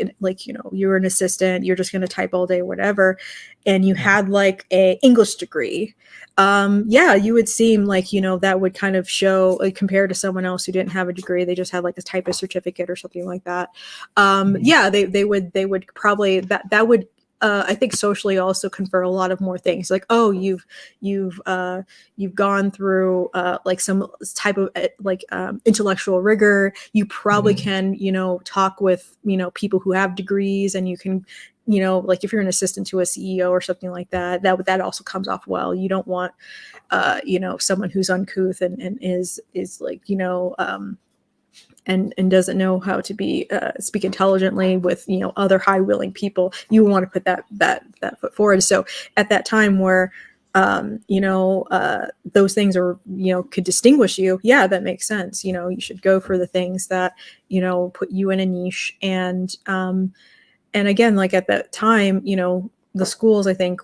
B: you're an assistant, you're just going to type all day, whatever, and you
A: Mm.
B: had like a English degree, yeah, you would seem like that would kind of show like, compared to someone else who didn't have a degree, they just had like a typist certificate or something like that.
A: Mm.
B: Yeah, they would probably that would. I think socially also confer a lot of more things like, oh, you've gone through like some type of like intellectual rigor. You probably
A: Mm.
B: can talk with people who have degrees, and you can like if you're an assistant to a CEO or something like that, that also comes off well. You don't want someone who's uncouth and is like and doesn't know how to be speak intelligently with other high willing people. You want to put that foot forward. So at that time where those things are could distinguish you, yeah, that makes sense. You should go for the things that put you in a niche. And again, like at that time, the schools, I think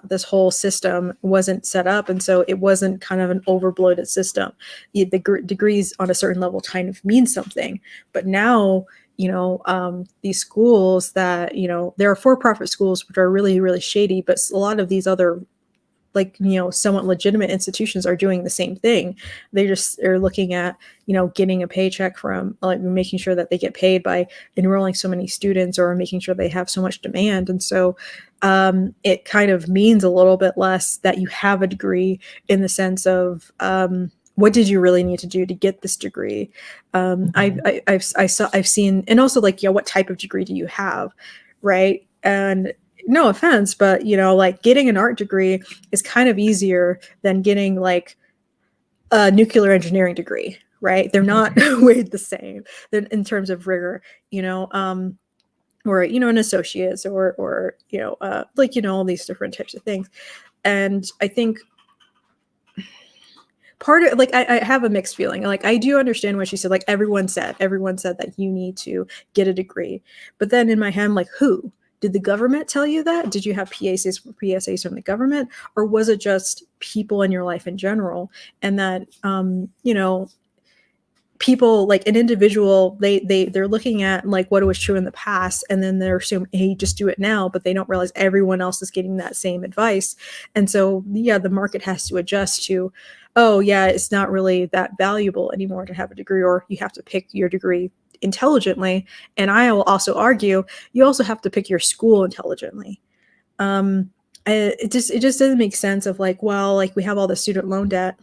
B: this whole system wasn't set up, and so it wasn't kind of an overbloated system. Degrees on a certain level kind of mean something, but now these schools that there are for-profit schools which are really really shady, but a lot of these other like somewhat legitimate institutions are doing the same thing. They just are looking at getting a paycheck from like making sure that they get paid by enrolling so many students or making sure they have so much demand. And so it kind of means a little bit less that you have a degree in the sense of what did you really need to do to get this degree.
A: Mhm.
B: I've seen, and also like, what type of degree do you have, right? And no offense, but like getting an art degree is kind of easier than getting like a nuclear engineering degree, right? They're not weighed the same in terms of rigor, or an associate's or like all these different types of things. And I think part of like I have a mixed feeling. Like I do understand what she said. Like everyone said that you need to get a degree, but then in my head, I'm like, who did the government tell you that? Did you have PSAs from the government, or was it just people in your life in general? And that people like an individual, they're looking at like what was true in the past, and then they're assuming, hey, just do it now, but they don't realize everyone else is getting that same advice. And so yeah, the market has to adjust to, oh yeah, it's not really that valuable anymore to have a degree, or you have to pick your degree intelligently. And I will also argue you also have to pick your school intelligently. It just doesn't make sense of like, well, like we have all the student loan debt.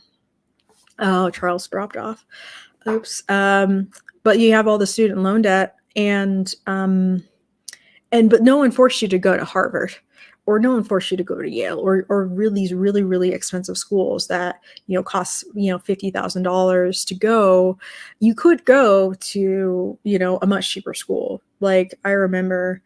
B: Oh, Charles dropped off. Oops. But you have all the student loan debt, and but no one forced you to go to Harvard, or no one forced you to go to Yale, or really these really really expensive schools that cost $50,000 to go. You could go to a much cheaper school. Like I remember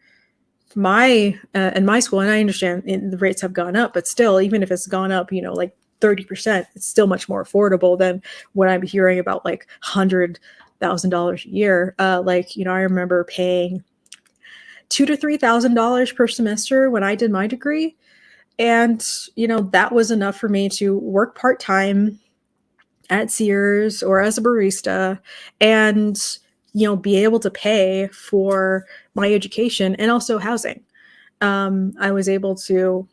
B: my in my school, and I understand the rates have gone up, but still, even if it's gone up, like 30%, it's still much more affordable than what I'm hearing about like 100 $1,000 a year. Like, I remember paying $2,000 to $3,000 per semester when I did my degree. And, that was enough for me to work part-time at Sears or as a barista and, be able to pay for my education and also housing. I was able to,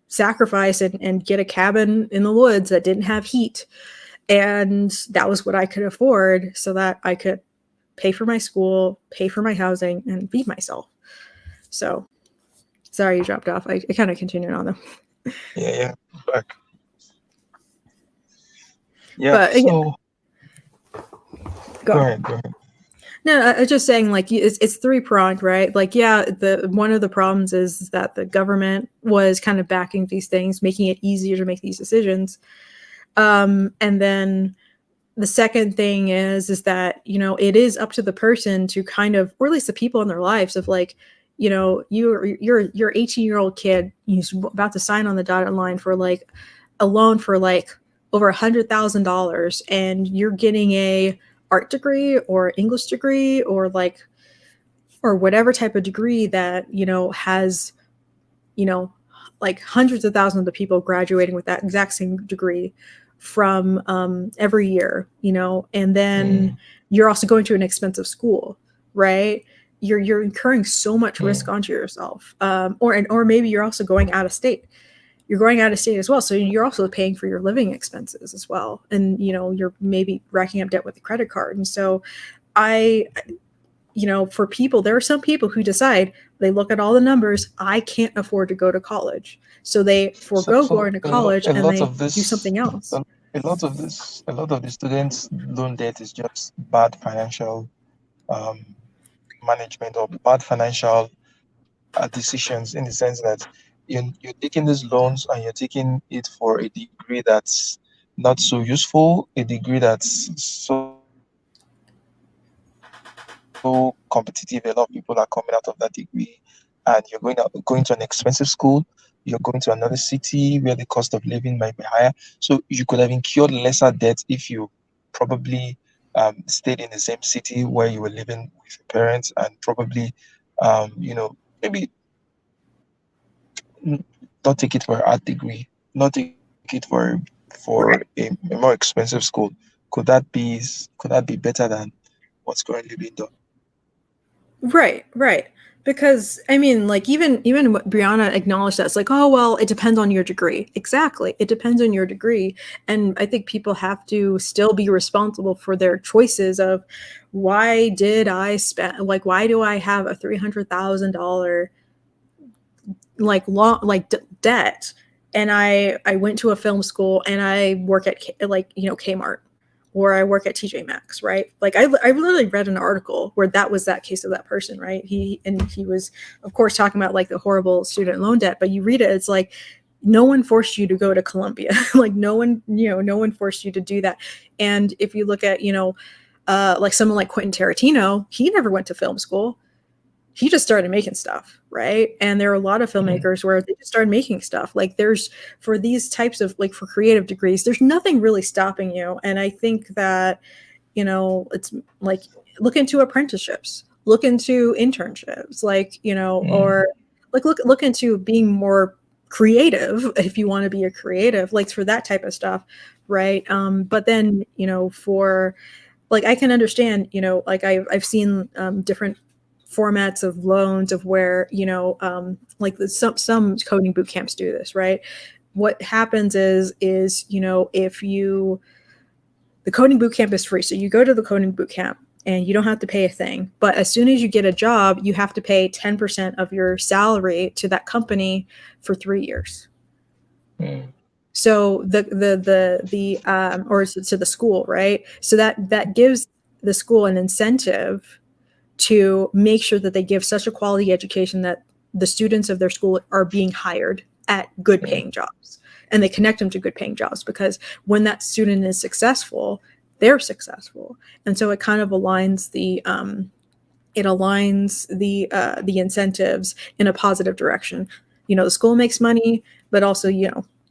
B: sacrifice and get a cabin in the woods that didn't have heat. And that was what I could afford so that I could pay for my school, pay for my housing, and feed myself. So, sorry you dropped off. I kind of continued on them.
A: Yeah, back. Yeah.
B: But again,
A: So
B: go on.
A: go ahead.
B: No, I was just saying, like, it's three-pronged, right? Like, yeah, the one of the problems is that the government was kind of backing these things, making it easier to make these decisions. And then the second thing is that, it is up to the person to kind of, or at least the people in their lives of like, you're 18-year-old kid who's about to sign on the dotted line for like a loan for like over $100,000, and you're getting a art degree or English degree or whatever type of degree that, has, like hundreds of thousands of people graduating with that exact same degree from every year, and then you're also going to an expensive school, right? You're incurring so much risk onto yourself, or maybe you're also going out of state. You're going out of state as well, so you're also paying for your living expenses as well, and you're maybe racking up debt with the credit card. And so, for people, there are some people who decide, they look at all the numbers, I can't afford to go to college, so they forego going to college and they do something else.
A: A lot of the students' loan debt is just bad financial um, management or bad financial decisions, in the sense that you're taking these loans and you're taking it for a degree that's not so useful, a degree that's so competitive. A lot of people are coming out of that degree, and you're going to an expensive school. You're going to another city where the cost of living might be higher. So you could have incurred lesser debt if you probably stayed in the same city where you were living with your parents, and probably maybe not take it for an art degree, not take it for
B: Right.
A: a more expensive school. Could that be better than what's currently being done?
B: Right. Because I mean, like, even what Briahna acknowledged, that it's like, oh well, it depends on your degree. Exactly, it depends on your degree, and I think people have to still be responsible for their choices of why did I spend, like, why do I have a $300,000 debt, and I went to a film school and I work at Kmart, or I work at TJ Maxx, right? Like, I literally read an article where that was that case of that person, right? He was, of course, talking about like the horrible student loan debt, but you read it, it's like, no one forced you to go to Columbia. Like, no one forced you to do that. And if you look at, like someone like Quentin Tarantino, he never went to film school. He just started making stuff, right? And there are a lot of filmmakers where they just started making stuff. Like, there's, for these types of, like, for creative degrees, there's nothing really stopping you. And I think that, it's like, look into apprenticeships, look into internships, like, or like look into being more creative if you want to be a creative, like, for that type of stuff, right? But then, for, like, I can understand, like, I've seen different formats of loans of where, like some coding boot camps do this, right? What happens is, if the coding boot camp is free, so you go to the coding boot camp and you don't have to pay a thing, but as soon as you get a job, you have to pay 10% of your salary to that company for 3 years. So or to the school, right? So that gives the school an incentive to make sure that they give such a quality education that the students of their school are being hired at good paying jobs, and they connect them to good paying jobs, because when that student is successful, they're successful. And so it kind of aligns the incentives in a positive direction. The school makes money, but also,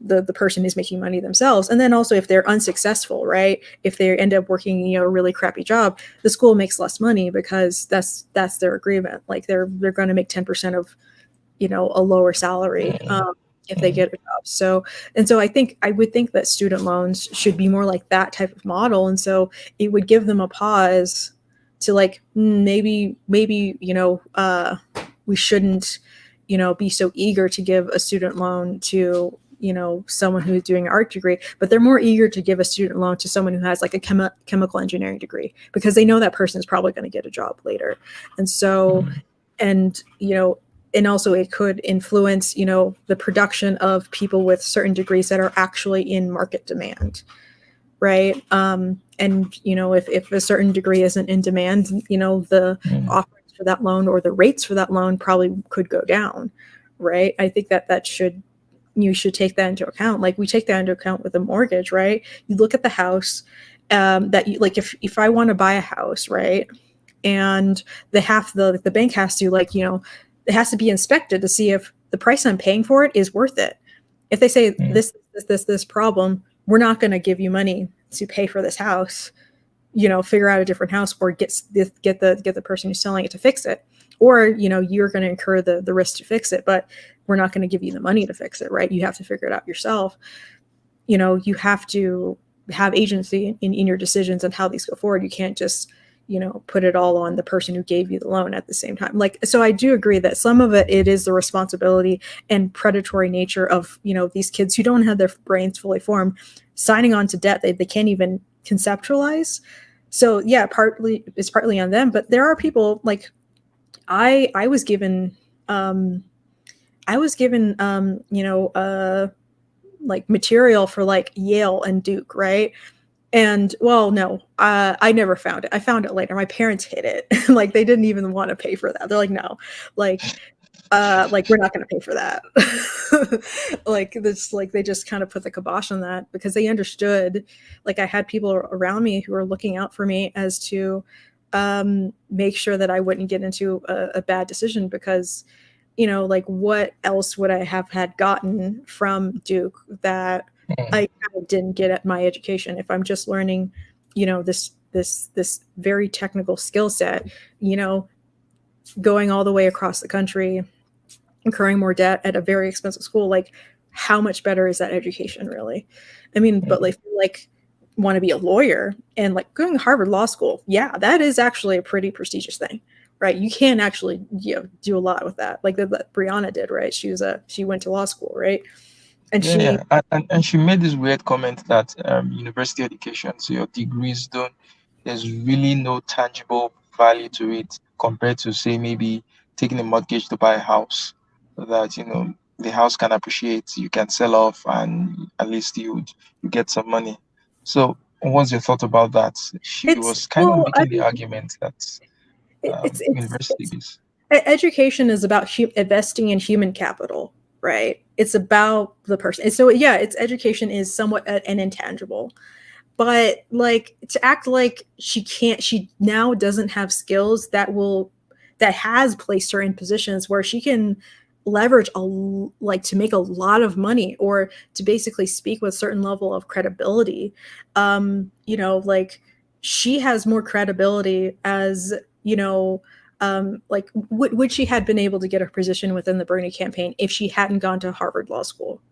B: the person is making money themselves. And then also if they're unsuccessful, right, if they end up working, you know, a really crappy job, the school makes less money because that's their agreement. Like they're going to make 10% of, you know, a lower salary if they get a job. So, and so I would think that student loans should be more like that type of model. And so it would give them a pause to like, maybe, you know, we shouldn't, you know, be so eager to give a student loan to, you know, someone who's doing an art degree, but they're more eager to give a student loan to someone who has like a chemical engineering degree, because they know that person is probably going to get a job later. And so, and, you know, and also it could influence, you know, the production of people with certain degrees that are actually in market demand, right? And, you know, if a certain degree isn't in demand, you know, the offerings for that loan or the rates for that loan probably could go down, right? I think that you should take that into account. Like we take that into account with a mortgage, right? You look at the house that you like, if I want to buy a house, right? And the bank has to, like, you know, it has to be inspected to see if the price I'm paying for it is worth it. If they say this problem, we're not going to give you money to pay for this house, you know, figure out a different house, or get the person who's selling it to fix it. Or, you know, you're going to incur the risk to fix it, but we're not going to give you the money to fix it, right? You have to figure it out yourself. You know, you have to have agency in your decisions and how these go forward. You can't just, you know, put it all on the person who gave you the loan at the same time. Like, so I do agree that some of it is the responsibility and predatory nature of, you know, these kids who don't have their brains fully formed, signing on to debt they can't even conceptualize. So yeah, it's partly on them, but there are people like I was given you know, like material for like Yale and Duke, right? And well, no, I never found it. I found it later. My parents hid it. Like they didn't even want to pay for that. They're like, no, like we're not going to pay for that. Like this, like they just kind of put the kibosh on that because they understood. Like I had people around me who were looking out for me as to make sure that I wouldn't get into a bad decision, because, you know, like what else would I have had gotten from Duke that I kind of didn't get at my education if I'm just learning, you know, this very technical skill set, you know, going all the way across the country, incurring more debt at a very expensive school. Like how much better is that education really? I mean, but like want to be a lawyer and like going to Harvard Law School, yeah, that is actually a pretty prestigious thing, right? You can actually, you know, do a lot with that, like that Briahna did, right? She went to law school, right? And
A: Yeah, yeah. And she made this weird comment that university education, so your degrees don't, there's really no tangible value to it compared to, say, maybe taking a mortgage to buy a house, so that, you know, the house can appreciate, you can sell off, and at least you get some money. So what's your thought about that? She
B: it's
A: was kind of
B: well, I
A: making the
B: mean,
A: argument that university
B: it's
A: degrees.
B: education is about investing in human capital, right? It's about the person. And so yeah, it's education is somewhat an intangible, but like to act like she now doesn't have skills that has placed her in positions where she can leverage like to make a lot of money or to basically speak with a certain level of credibility. You know, like she has more credibility as, you know, like would she had been able to get a position within the Bernie campaign if she hadn't gone to Harvard Law School?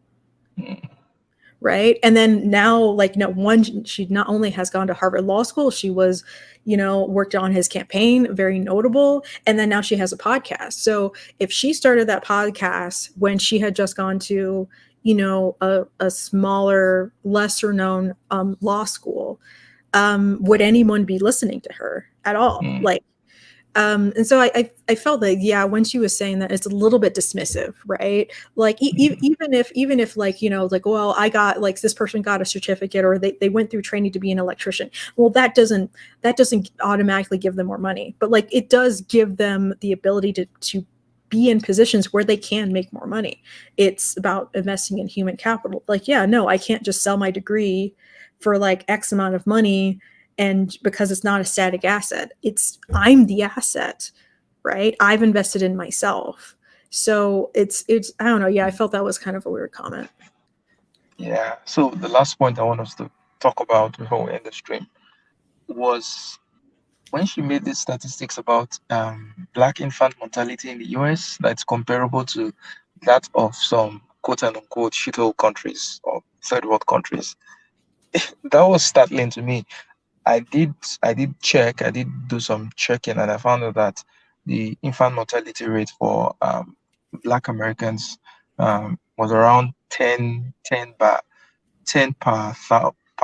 B: Right. And then now, like, no one, she not only has gone to Harvard Law School, she was, you know, worked on his campaign, very notable. And then now she has a podcast. So if she started that podcast when she had just gone to, you know, a smaller, lesser known law school, would anyone be listening to her at all? Like, and so I felt that, yeah, when she was saying that, it's a little bit dismissive, right? Like even if like, you know, like, well, I got like this person got a certificate or they went through training to be an electrician. Well, that doesn't automatically give them more money, but like it does give them the ability to be in positions where they can make more money. It's about investing in human capital. Like, yeah, no, I can't just sell my degree for like X amount of money, and because it's not a static asset, I'm the asset, right? I've invested in myself. So it's I don't know, yeah, I felt that was kind of a weird comment.
A: Yeah. So the last point I want us to talk about before we end the stream was when she made these statistics about black infant mortality in the US that's comparable to that of some quote unquote shithole countries or third world countries. That was startling to me. I did I did do some checking and I found out that the infant mortality rate for black Americans was around 10 per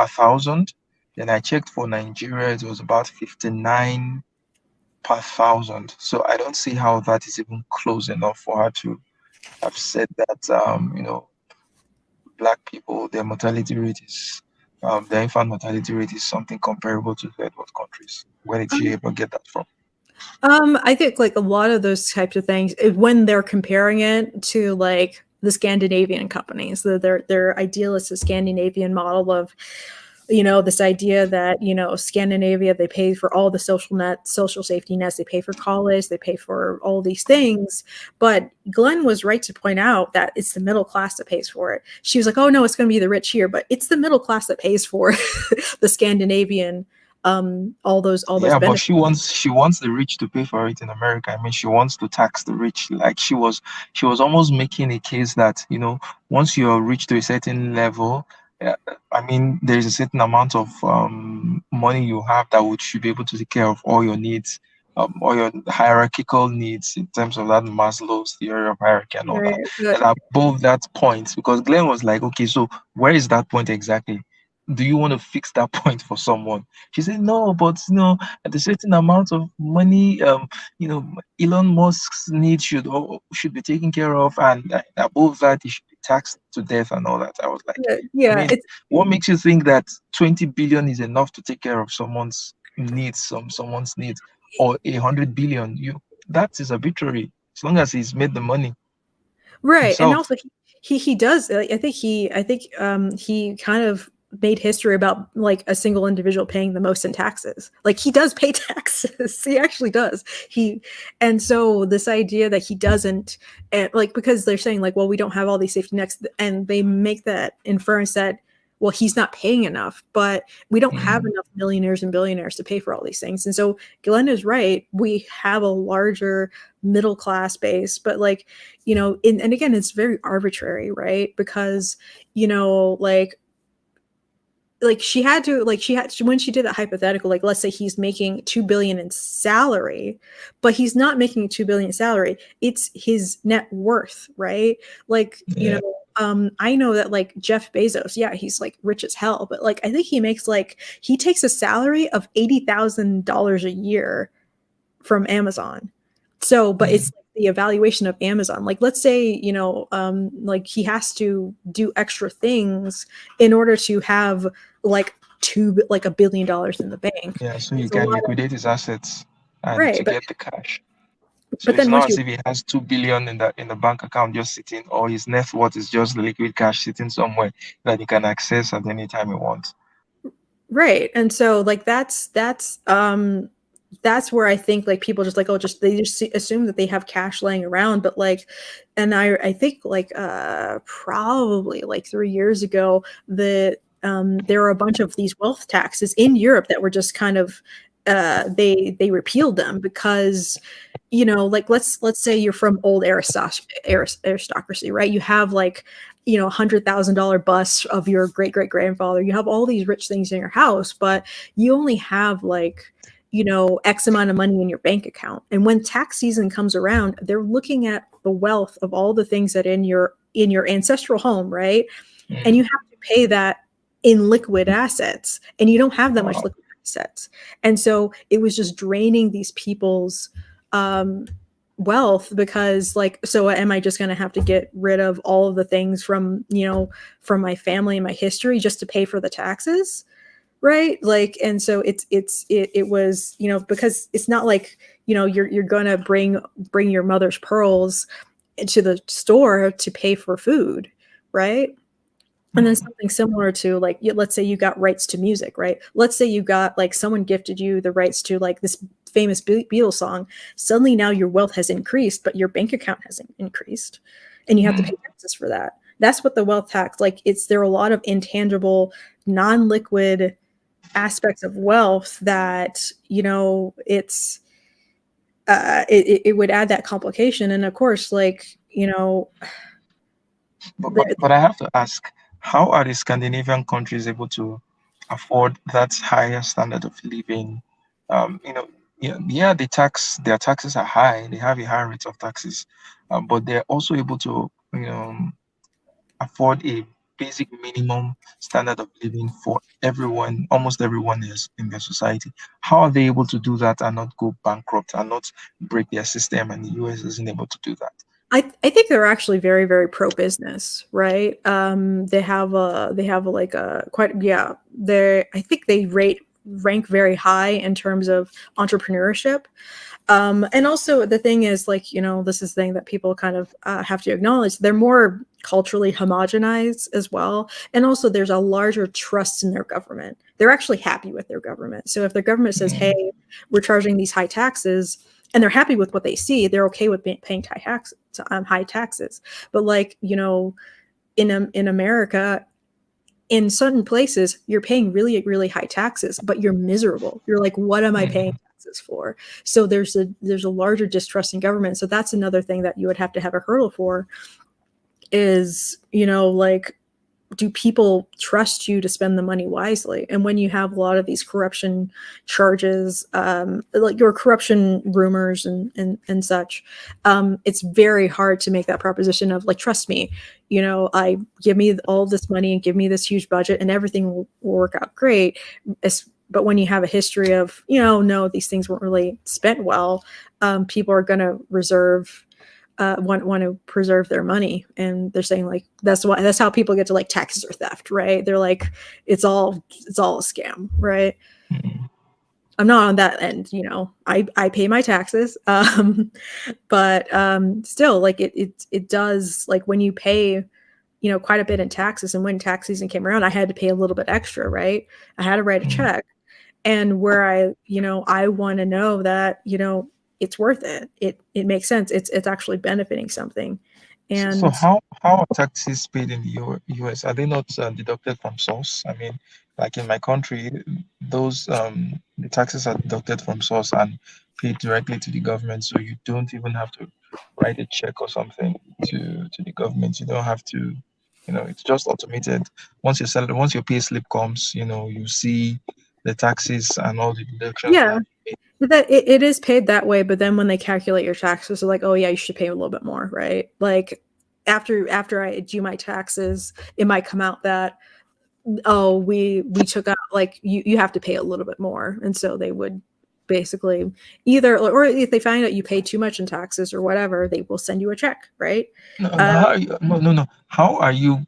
A: thousand. Then I checked for Nigeria, it was about 59 per thousand. So I don't see how that is even close enough for her to have said that black people their infant mortality rate is something comparable to third world countries. Where did she
B: Um,
A: ever get that from?
B: I think like a lot of those types of things, when they're comparing it to like the Scandinavian companies, their ideal is the Scandinavian model of, this idea that, Scandinavia, they pay for all the social safety nets, they pay for college, they pay for all these things. But Glenn was right to point out that it's the middle class that pays for it. She was like, oh no, it's going to be the rich here, but it's the middle class that pays for the Scandinavian, all those
A: Yeah, but
B: benefits.
A: she wants the rich to pay for it in America. I mean, she wants to tax the rich. Like she was almost making a case that, once you're rich to a certain level, uh, I mean, there's a certain amount of money you have that would should be able to take care of all your needs, all your hierarchical needs in terms of that Maslow's theory of hierarchy and all
B: Right.
A: that.
B: But
A: And above that point, because Glenn was like, okay, so where is that point exactly? Do you want to fix that point for someone? She said, no, but at a certain amount of money, you know, Elon Musk's needs should be taken care of, and above that, he should be taxed to death and all that. I was like, I
B: yeah,
A: mean,
B: it's
A: what makes you think that 20 billion is enough to take care of someone's needs, or 100 billion? That is arbitrary. As long as he's made the money
B: right. And
A: himself.
B: also he does. I think he kind of made history about like a single individual paying the most in taxes. Like he does pay taxes. He actually does. And so this idea that he doesn't, and like because they're saying like, well, we don't have all these safety nets, and they make that inference that, well, he's not paying enough, but we don't have
A: Mm,
B: enough millionaires and billionaires to pay for all these things. And so Glenn is right. We have a larger middle class base, but like, and again, it's very arbitrary, right? Because, you know, like when she did that hypothetical, like let's say he's making 2 billion in salary, but he's not making 2 billion in salary, it's his net worth, right? Like,
A: yeah,
B: I know that like Jeff Bezos, yeah, he's like rich as hell, but like I think he takes a salary of $80,000 a year from Amazon. So, but
A: mm,
B: it's like the evaluation of Amazon. Like, let's say, like he has to do extra things in order to have like like $1 billion in the bank.
A: yeah. So he
B: It's a
A: can
B: lot of
A: liquidate his assets and
B: right,
A: to get the cash. So
B: but
A: it's
B: then
A: not
B: once
A: as
B: you
A: if he has 2 billion in the bank account just sitting, or his net worth is just liquid cash sitting somewhere that he can access at any time he wants.
B: right, and so like that's where I think like people just like, oh, just they just assume that they have cash laying around, but like, and I think like probably like 3 years ago, there were a bunch of these wealth taxes in Europe that were just kind of they repealed them because, like let's say you're from old aristocracy, right? You have like, $100,000 bust of your great great grandfather. You have all these rich things in your house, but you only have like, X amount of money in your bank account. And when tax season comes around, they're looking at the wealth of all the things that in your ancestral home, right? And
A: Mm,
B: you have to pay that in liquid assets, and you don't have that much
A: wow.
B: liquid assets. And so it was just draining these people's um wealth, because like, so am I just going to have to get rid of all of the things from my family and my history just to pay for the taxes, right? Like, and so it was, because it's not like, you're going to bring your mother's pearls to the store to pay for food, right? And then
A: Mm,
B: something similar to like, let's say you got rights to music, right? Let's say you got like someone gifted you the rights to like this famous Beatles song. Suddenly now your wealth has increased, but your bank account hasn't increased, and you have to
A: mm,
B: pay taxes for that. that's what the wealth tax, like, there are a lot of intangible, non-liquid aspects of wealth that, it would add that complication. And of course, like,
A: But I have to ask, how are the Scandinavian countries able to afford that higher standard of living? Yeah, their taxes are high. They have a high rate of taxes, but they're also able to, afford a basic minimum standard of living for everyone, almost everyone is in their society. How are they able to do that and not go bankrupt and not break their system? And the US isn't able to do that.
B: I think they're actually very, very pro business, right? They have like a quite, yeah. They I think they rank very high in terms of entrepreneurship. And also the thing is, like, this is the thing that people kind of have to acknowledge. They're more culturally homogenized as well. And also there's a larger trust in their government. They're actually happy with their government. So if their government says,
A: Mm,
B: hey, we're charging these high taxes, and they're happy with what they see, they're okay with paying high taxes. But like, in America, in certain places, you're paying really, really high taxes, but you're miserable. You're like, what am I paying
A: mm.
B: taxes for? So there's a larger distrust in government. So that's another thing that you would have to have a hurdle for is, like, do people trust you to spend the money wisely? And when you have a lot of these corruption charges, like your corruption rumors and such, it's very hard to make that proposition of like, trust me, I give me all this money and give me this huge budget and everything will work out great. But when you have a history of, no, these things weren't really spent well, people are going to want to preserve their money, and they're saying like that's how people get to like taxes or theft, right? They're like it's all a scam, right?
A: Mm.
B: I'm not on that end, I pay my taxes, but still, like it does, like when you pay quite a bit in taxes, and when tax season came around I had to pay a little bit extra, right? I had to write a
A: Mm.
B: check, and where I want to know that it's worth it. It makes sense. It's actually benefiting something,
A: So
B: and
A: how are taxes paid in the US? Are they not deducted from source? I mean, like in my country, those the taxes are deducted from source and paid directly to the government. So you don't even have to write a check or something to the government. You don't have to, it's just automated. Once your pay slip comes, you see the taxes and all the deductions that
B: yeah,
A: have been
B: that it is paid that way. But then when they calculate your taxes, they're like, oh yeah, you should pay a little bit more, right? Like after I do my taxes, it might come out that, oh, we took out, like, you have to pay a little bit more, and so they would basically either, or if they find out you pay too much in taxes or whatever, they will send you a check, right?
A: No, no,
B: uh,
A: no. How are you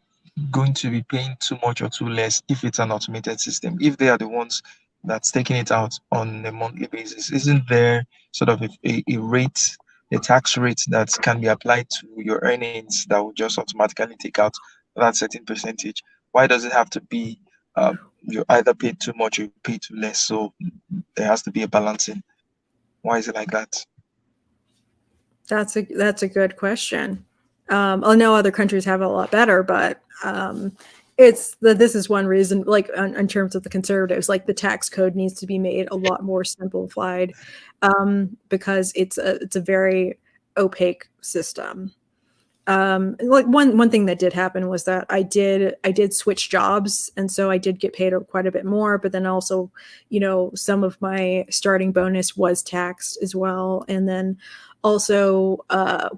A: going to be paying too much or too less if it's an automated system? If they are the ones that's taking it out on a monthly basis, isn't there sort of a rate, a tax rate that can be applied to your earnings that will just automatically take out that certain percentage? Why does it have to be you either pay too much or you pay too less? So there has to be a balancing. Why is it like that?
B: that's a good question. I know other countries have it a lot better, but this is one reason, like in terms of the conservatives, like the tax code needs to be made a lot more simplified, because it's a very opaque system. Like one thing that did happen was that I did switch jobs, and so I did get paid quite a bit more, but then also, some of my starting bonus was taxed as well. And then also,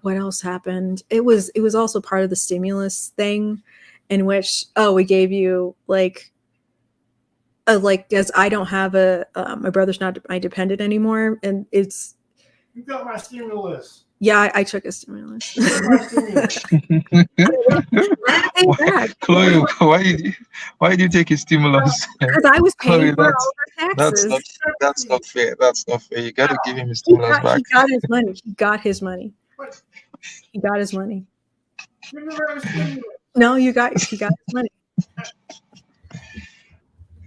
B: what else happened? It was also part of the stimulus thing, in which, oh, we gave you like, as I don't have my brother's not my dependent anymore, and it's,
C: You got my stimulus.
B: yeah, I took a stimulus.
C: Take my stimulus.
B: I paid
A: Why,
B: back
A: Chloe, why did you take a stimulus?
B: because I was paying
A: Chloe,
B: for all the
A: that's not
B: taxes.
A: that's not fair. That's not fair. You got to give him his
B: He
A: stimulus
B: got
A: back.
B: he got his money. He got his money.
C: What?
B: He got his money.
C: You never have a stimulus.
B: No, he got his money.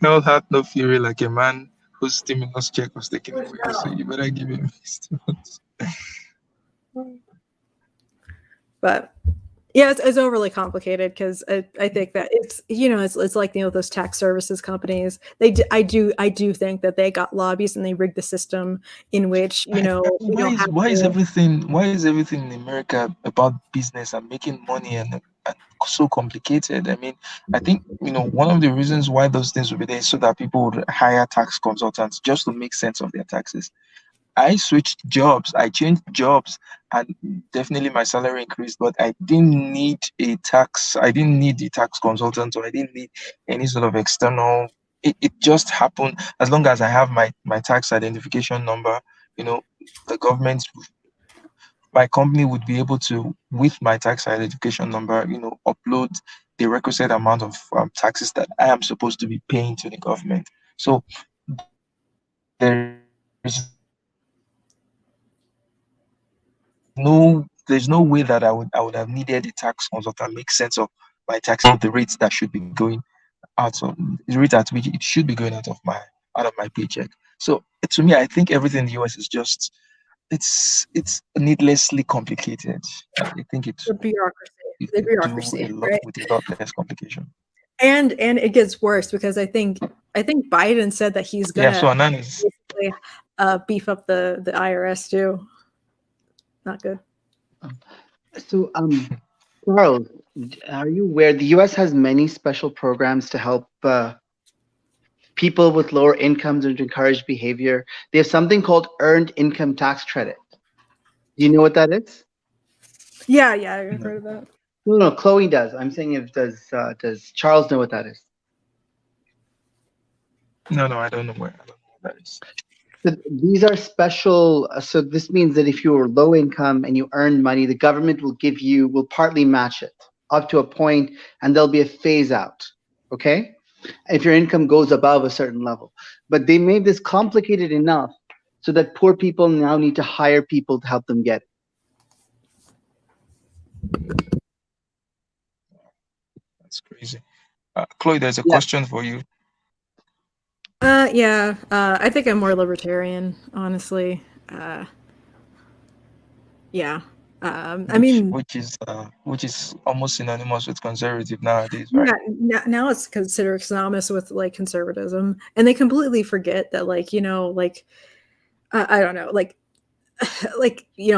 A: No heart, no fury, like a man whose stimulus check was taken
C: Where's
A: away. So
C: now?
A: you better give him his stimulus.
B: But Yeah, it's overly complicated because I think that it's it's like those tax services companies. I do think that they got lobbies and they rigged the system in which you don't have to.
A: Why is everything in America about business and making money and so complicated? I mean, I think one of the reasons why those things would be there is so that people would hire tax consultants just to make sense of their taxes. I switched jobs, I changed jobs, and definitely my salary increased, but I didn't need a tax consultant, or I didn't need any sort of external. It just happened. As long as I have my tax identification number, you know, the government, my company would be able to, with my tax identification number, upload the requisite amount of taxes that I am supposed to be paying to the government. So there's no way that I would have needed a tax consultant make sense of my tax, of the rates that should be going out of the rate at which it should be going out of my paycheck. So to me, I think everything in the US is just it's needlessly complicated. I think
B: The bureaucracy,
A: it
B: the
A: could do a
B: bureaucracy,
A: lot
B: right?
A: with a lot less complication.
B: And it gets worse because I think Biden said that he's
A: Yeah.
B: gonna
A: So Anan is
B: basically beef up the IRS too. Not good.
D: So, Charles, are you aware the U.S. has many special programs to help people with lower incomes and to encourage behavior? They have something called Earned Income Tax Credit. Do you know what that is?
B: Yeah, I've
A: no,
B: heard of that.
D: No, Chloe does. I'm saying, if does Charles know what that is?
A: no, I don't know what that is.
D: So these are special. So this means that if you're low income and you earn money, the government will partly match it up to a point, and there'll be a phase out. Okay, if your income goes above a certain level. But they made this complicated enough so that poor people now need to hire people to help them get it.
A: That's crazy. Chloe, there's a
D: Yeah.
A: question for you.
B: Yeah. I think I'm more libertarian, honestly. Yeah. I mean,
A: Which is almost synonymous with conservative nowadays,
B: yeah.
A: right?
B: Now it's considered synonymous with like conservatism, and they completely forget that, like I don't know, like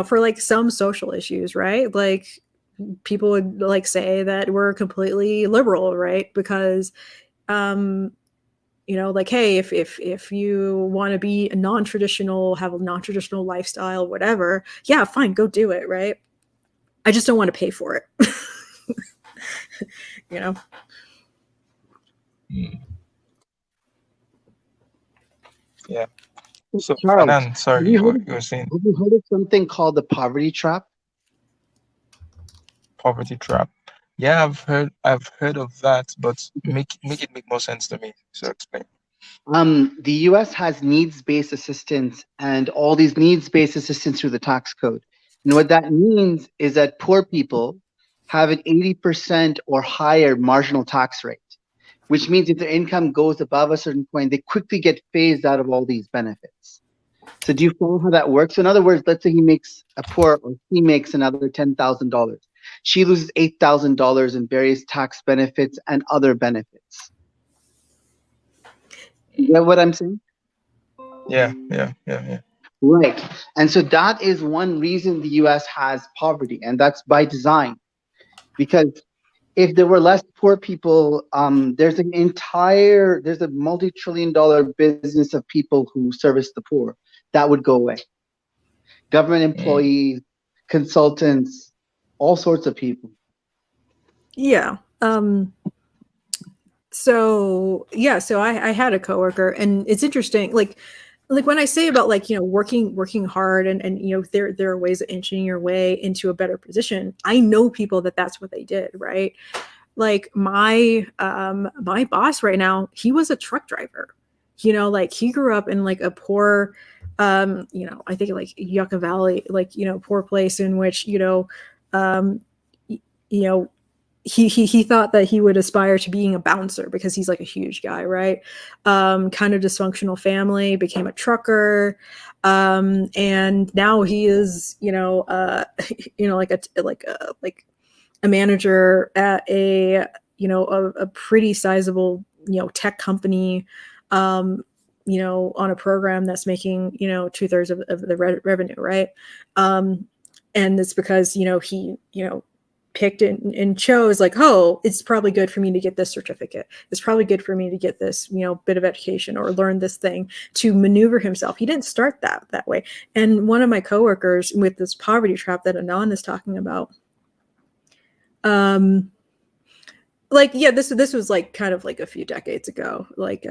B: for like some social issues, right? Like people would like say that we're completely liberal, right? Because like, hey, if you want to be a non-traditional, have a non-traditional lifestyle, whatever, yeah, fine, go do it, right? I just don't want to pay for it. you know
A: Mm. Yeah. So
D: Charles,
A: Anan, sorry,
D: have you heard
A: you were saying
D: of something called the poverty trap?
A: poverty trap. Yeah, I've heard of that, but make it make more sense to me. So explain.
D: The US has needs-based assistance, and all these needs-based assistance through the tax code. And what that means is that poor people have an 80% or higher marginal tax rate, which means if their income goes above a certain point, they quickly get phased out of all these benefits. So do you follow how that works? So in other words, let's say he makes another $10,000. She loses $8,000 in various tax benefits and other benefits. You get what I'm saying?
A: Yeah.
D: Right. And so that is one reason the US has poverty, and that's by design. Because if there were less poor people, there's a multi-trillion-dollar business of people who service the poor. That would go away. Government employees, consultants, all sorts of people.
B: Yeah. So yeah, so I had a coworker, and it's interesting, like when I say about like working hard, and there are ways of inching your way into a better position. I know people that's what they did, right? Like my boss right now, he was a truck driver. Like he grew up in like a poor, I think like Yucca Valley, like poor place in which um, you know he thought that he would aspire to being a bouncer because he's like a huge guy, right? Kind of dysfunctional family, became a trucker, and now he is like a manager at a pretty sizable tech company, on a program that's making 2/3 of the revenue, right? And it's because he picked and chose like, oh, it's probably good for me to get this certificate. It's probably good for me to get this bit of education or learn this thing to maneuver himself. He didn't start that way. And one of my coworkers with this poverty trap that Anand is talking about, this was like kind of like a few decades ago, like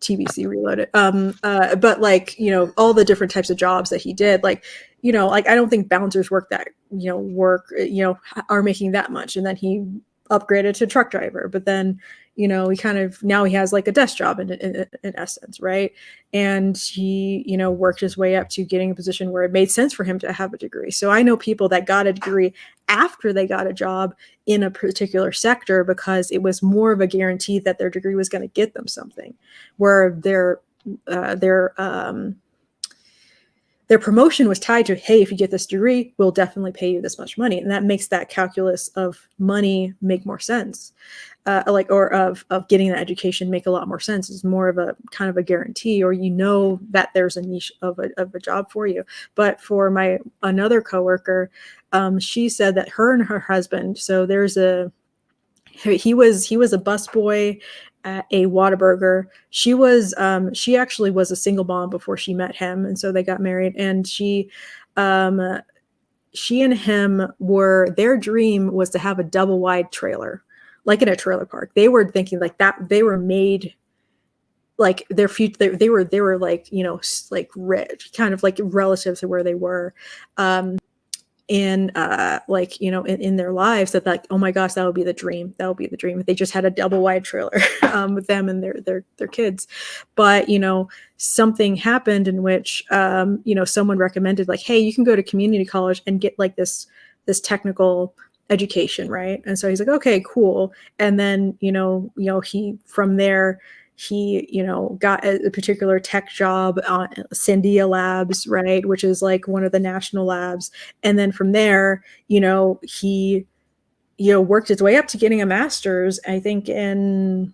B: TBC Reloaded. But like, all the different types of jobs that he did, like, like I don't think bouncers are making that much. And then he upgraded to truck driver, but then, he now he has like a desk job in essence, right? And he, worked his way up to getting a position where it made sense for him to have a degree. So I know people that got a degree after they got a job in a particular sector because it was more of a guarantee that their degree was going to get them something, where their promotion was tied to, hey, if you get this degree, we'll definitely pay you this much money. And that makes that calculus of money make more sense. Of getting that education make a lot more sense. It's more of a kind of a guarantee, or that there's a niche of a job for you. But for another coworker, she said that her and her husband, so he was a busboy at a Whataburger. She actually was a single mom before she met him, and so they got married. And she and him their dream was to have a double wide trailer, like in a trailer park. They were thinking like that. They were made like their future. They were like like rich, kind of like relative to where they were. In their lives, that like, oh my gosh, that would be the dream. That would be the dream if they just had a double wide trailer with them and their kids. But something happened in which someone recommended like, hey, you can go to community college and get like this technical education, right? And so he's like, okay, cool. And then he from there he got a particular tech job on Sandia Labs, right, which is like one of the national labs. And then from there he worked his way up to getting a master's, I think, in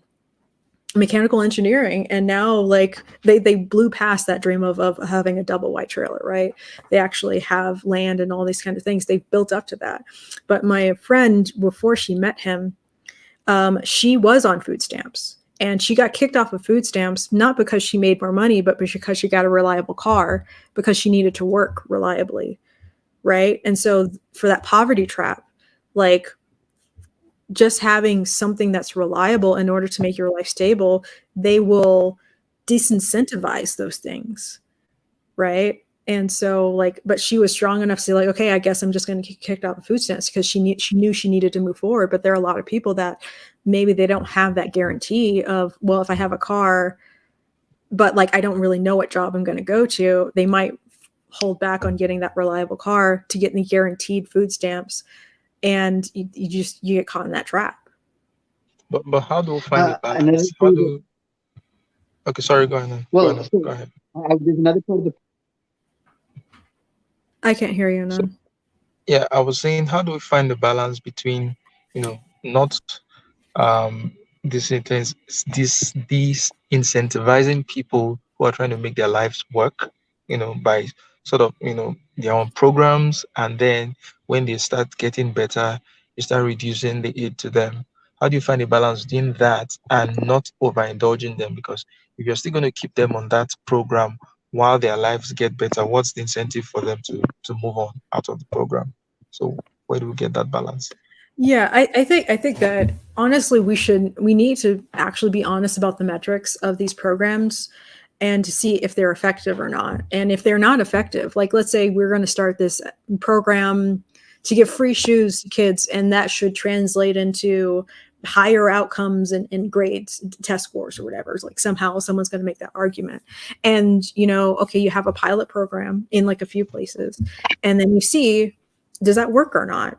B: mechanical engineering. And now like they blew past that dream of having a double wide trailer, right? They actually have land and all these kind of things. They've built up to that. But my friend, before she met him, she was on food stamps. And she got kicked off of food stamps, not because she made more money, but because she got a reliable car, because she needed to work reliably, right? And so for that poverty trap, like just having something that's reliable in order to make your life stable, they will disincentivize those things, right? And so like, but she was strong enough to say like, okay, I guess I'm just going to get kicked out of food stamps, because she knew she needed to move forward. But there are a lot of people that maybe they don't have that guarantee of, well, if I have a car, but like I don't really know what job I'm going to go to, they might hold back on getting that reliable car to get the guaranteed food stamps, and you get caught in that trap.
A: But how do we find the balance? Okay, sorry, go ahead.
D: Well,
A: go ahead.
D: There's another part of the.
B: I can't hear you, Nan.
A: Yeah, I was saying, how do we find the balance between, not disincentivizing people who are trying to make their lives work, by sort of, their own programs, and then when they start getting better, you start reducing the aid to them. How do you find a balance between that and not overindulging them? Because if you're still going to keep them on that program while their lives get better, what's the incentive for them to move on out of the program? So where do we get that balance?
B: Yeah, I think that honestly we need to actually be honest about the metrics of these programs and to see if they're effective or not. And if they're not effective, like let's say we're going to start this program to give free shoes to kids, and that should translate into higher outcomes and grades, test scores or whatever. It's like somehow someone's going to make that argument. And, okay, you have a pilot program in like a few places, and then you see, does that work or not?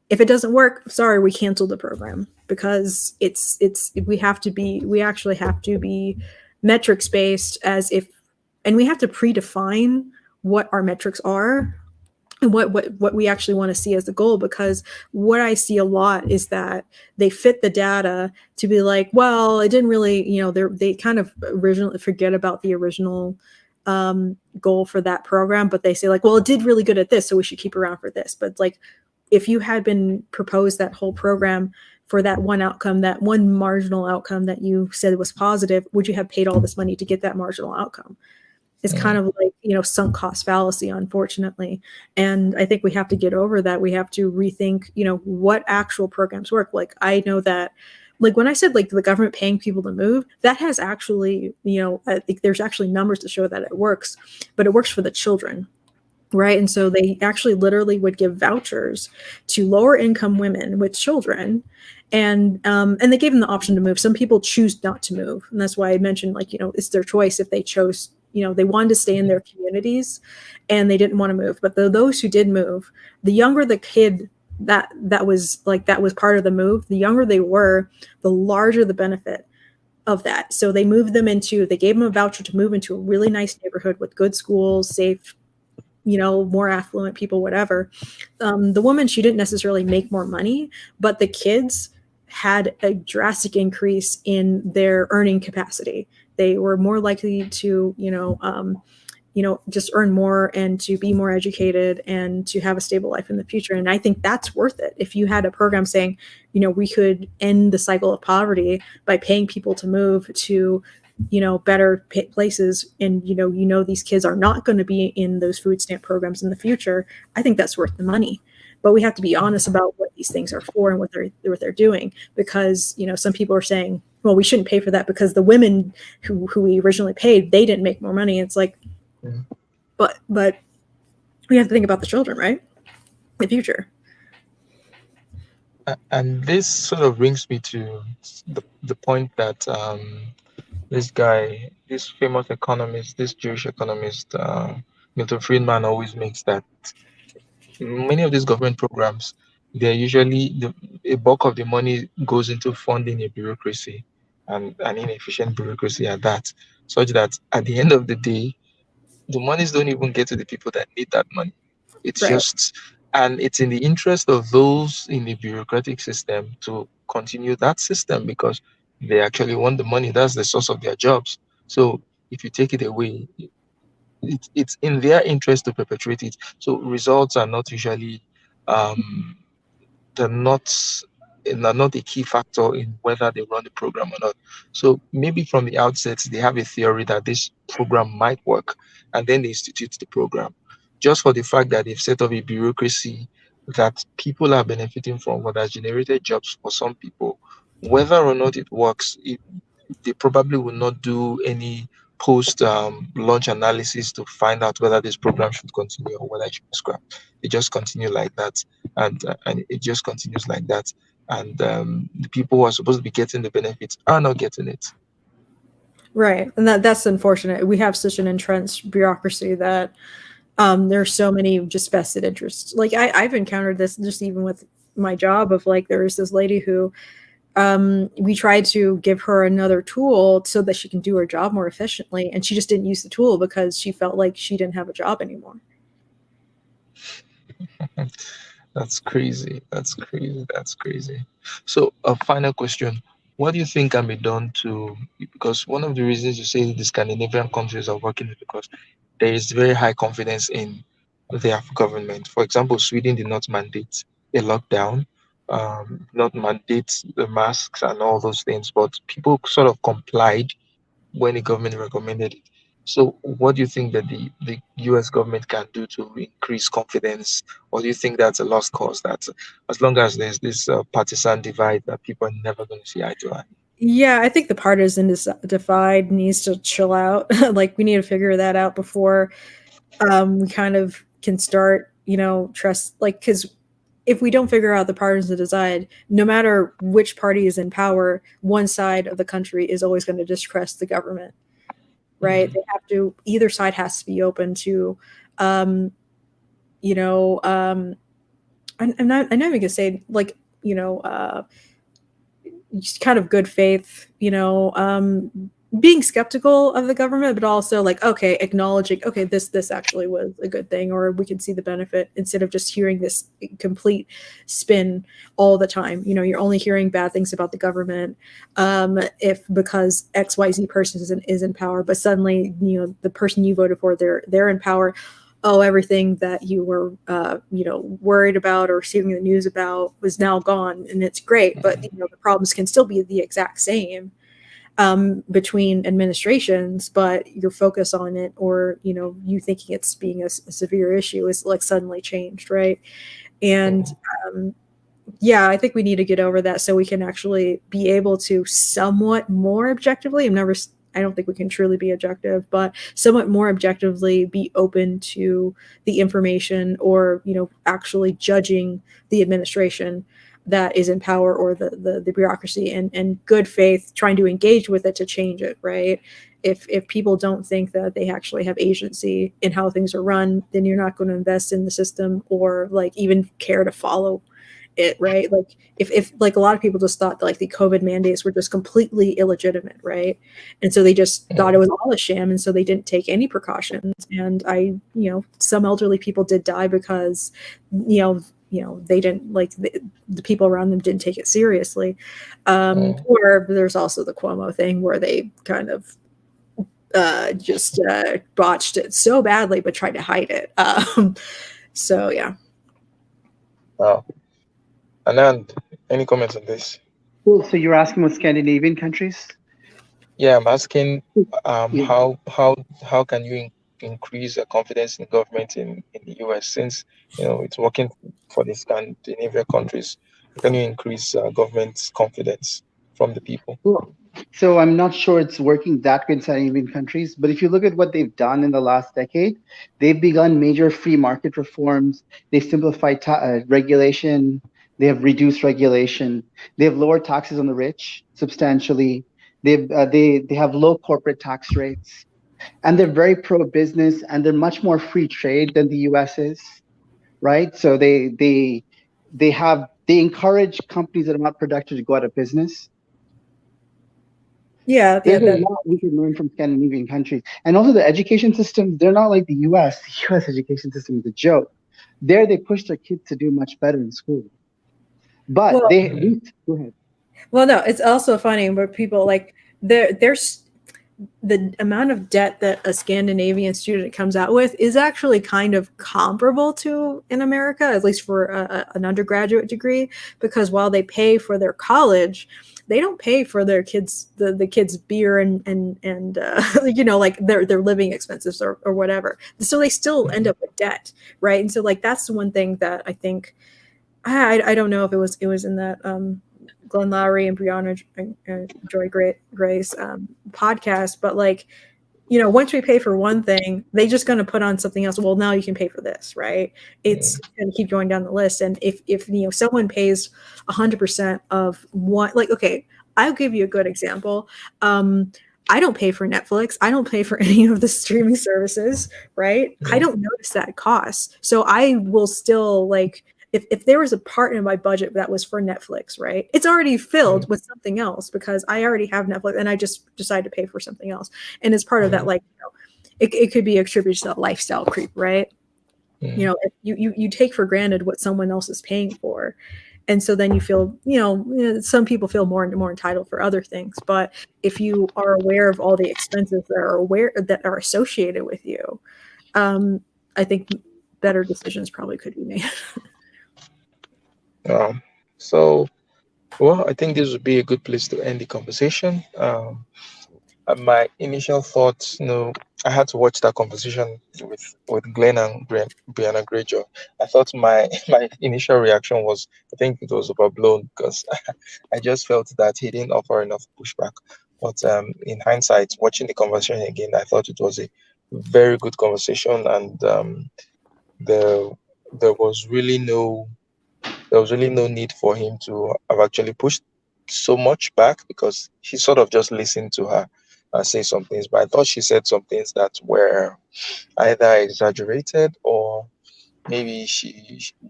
B: If it doesn't work, sorry, we canceled the program, because we actually have to be metrics based, and we have to predefine what our metrics are and what we actually want to see as the goal. Because what I see a lot is that they fit the data to be like, well, it didn't really, they kind of originally forget about the original goal for that program, but they say like, well, it did really good at this, so we should keep around for this. But like, if you had been proposed that whole program for that one outcome, that one marginal outcome that you said was positive, would you have paid all this money to get that marginal outcome? It's kind of like, sunk cost fallacy, unfortunately. And I think we have to get over that. We have to rethink, what actual programs work. Like, I know that, like, when I said like the government paying people to move, that has actually, I think there's actually numbers to show that it works, but it works for the children. Right. And so they actually literally would give vouchers to lower income women with children. And they gave them the option to move. Some people choose not to move. And that's why I mentioned, like, it's their choice if they chose, they wanted to stay in their communities and they didn't want to move. But those who did move, the younger the kid that was part of the move, the younger they were, the larger the benefit of that. So they gave them a voucher to move into a really nice neighborhood with good schools, safe, more affluent people, whatever. The woman, she didn't necessarily make more money, but the kids had a drastic increase in their earning capacity. They were more likely to, just earn more and to be more educated and to have a stable life in the future. And I think that's worth it. If you had a program saying, we could end the cycle of poverty by paying people to move to, better places, and these kids are not going to be in those food stamp programs in the future, I think that's worth the money. But we have to be honest about what these things are for and what they're doing, because some people are saying, well, we shouldn't pay for that because the women who we originally paid, they didn't make more money. It's like, but we have to think about the children, right? The future.
A: And this sort of brings me to the point that this guy, this famous economist, this Jewish economist, Milton Friedman, always makes, that many of these government programs, they're usually a bulk of the money goes into funding a bureaucracy, and an inefficient bureaucracy at that, such that at the end of the day, the monies don't even get to the people that need that money. It's
B: Right.
A: just, and it's in the interest of those in the bureaucratic system to continue that system because they actually want the money. That's the source of their jobs. So if you take it away, it's in their interest to perpetuate it. So results are not usually, um, they're not they're not a key factor in whether they run the program or not. So maybe from the outset they have a theory that this program might work, and then they institute the program, just for the fact that they've set up a bureaucracy that people are benefiting from, what has generated jobs for some people. Whether or not it works, they probably will not do any post launch analysis to find out whether this program should continue or whether it should be scrapped. It just continue like that, and it just continues like that. And the people who are supposed to be getting the benefits are not getting it.
B: Right. And that's unfortunate. We have such an entrenched bureaucracy that there's so many just vested interests. Like I've encountered this just even with my job of like, there's this lady who we tried to give her another tool so that she can do her job more efficiently. And she just didn't use the tool because she felt like she didn't have a job anymore.
A: That's crazy. That's crazy. That's crazy. So, a final question. What do you think can be done to, because one of the reasons you say the Scandinavian countries are working is because there is very high confidence in their government. For example, Sweden did not mandate a lockdown, not mandate the masks and all those things, but people sort of complied when the government recommended it. So, what do you think that the US government can do to increase confidence? Or do you think that's a lost cause? That as long as there's this partisan divide, that people are never going to see eye to eye?
B: Yeah, I think the partisan divide needs to chill out. Like we need to figure that out before we kind of can start, trust, like, because if we don't figure out the partisan divide, no matter which party is in power, one side of the country is always going to distrust the government, right? They have to, either side has to be open to, I'm not even gonna say like, just kind of good faith, being skeptical of the government, but also like, okay, acknowledging, okay, this actually was a good thing, or we can see the benefit, instead of just hearing this complete spin all the time. You know, you're only hearing bad things about the government, if because XYZ person is in power, but suddenly, you know, the person you voted for, they're in power. Oh, everything that you were, you know, worried about or seeing the news about was now gone, and it's great. But you know, the problems can still be the exact same, between administrations, but your focus on it, or you know, you thinking it's being a severe issue, is like suddenly changed, right? And yeah, I think we need to get over that so we can actually be able to somewhat more objectively. I don't think we can truly be objective, but somewhat more objectively be open to the information, or you know, actually judging the administration that is in power, or the bureaucracy, and good faith trying to engage with it to change it, right? If people don't think that they actually have agency in how things are run, then you're not going to invest in the system, or like even care to follow it, right? Like if like a lot of people just thought that, like, the COVID mandates were just completely illegitimate, right? And so they just thought it was all a sham, and so they didn't take any precautions. And you know, some elderly people did die because, you know, they didn't, like, the people around them didn't take it seriously. Or there's also the Cuomo thing where they kind of just botched it so badly, but tried to hide it. So yeah.
A: Wow. Anand, any comments on this?
D: Cool. So you're asking about Scandinavian countries?
A: Yeah, I'm asking,
D: Yeah.
A: how can you increase the confidence in government in the US, since you know it's working for the Scandinavian countries? How can you increase government's confidence from the people?
D: Cool. So I'm not sure it's working that good in Scandinavian countries, but if you look at what they've done in the last decade, they've begun major free market reforms. They've simplified regulation. They have reduced regulation. They have lowered taxes on the rich substantially. They have low corporate tax rates, and they're very pro business, and they're much more free trade than the U.S. is, right? So they encourage companies that are not productive to go out of business.
B: Yeah,
D: There's a lot we can learn from Scandinavian countries. And also the education systems, they're not like the US. The US education system is a joke. There they push their kids to do much better in school. But
B: well,
D: go ahead.
B: well, no, it's also funny where people, like, there's the amount of debt that a Scandinavian student comes out with is actually kind of comparable to in America, at least for an undergraduate degree, because while they pay for their college, they don't pay for their kids, the kids' beer and you know, like their living expenses, or whatever. So they still end up with debt, right? And so, like, that's the one thing that I think, I don't know if it was in that Glenn Loury and Briahna Joy Grace podcast, but, like, you know, once we pay for one thing, they just going to put on something else. Well, now you can pay for this, right? It's going to keep going down the list. And if you know, someone pays 100% of one, like, okay, I'll give you a good example. I don't pay for Netflix. I don't pay for any of the streaming services, right? I don't notice that cost. So I will still, like, if there was a part in my budget that was for Netflix, right? It's already filled with something else because I already have Netflix, and I just decided to pay for something else. And as part of that, like, you know, it could be attributed to lifestyle creep, right? You know, if you take for granted what someone else is paying for. And so then you feel, you know, some people feel more entitled for other things. But if you are aware of all the expenses that are associated with you, I think better decisions probably could be made.
A: So, well, I think this would be a good place to end the conversation. My initial thoughts, you know, I had to watch that conversation with Glenn and Briahna Joy. I thought my initial reaction was, I think it was overblown, because I just felt that he didn't offer enough pushback. But in hindsight, watching the conversation again, I thought it was a very good conversation, and there there was really no need for him to have actually pushed so much back, because he sort of just listened to her say some things. But I thought she said some things that were either exaggerated, or maybe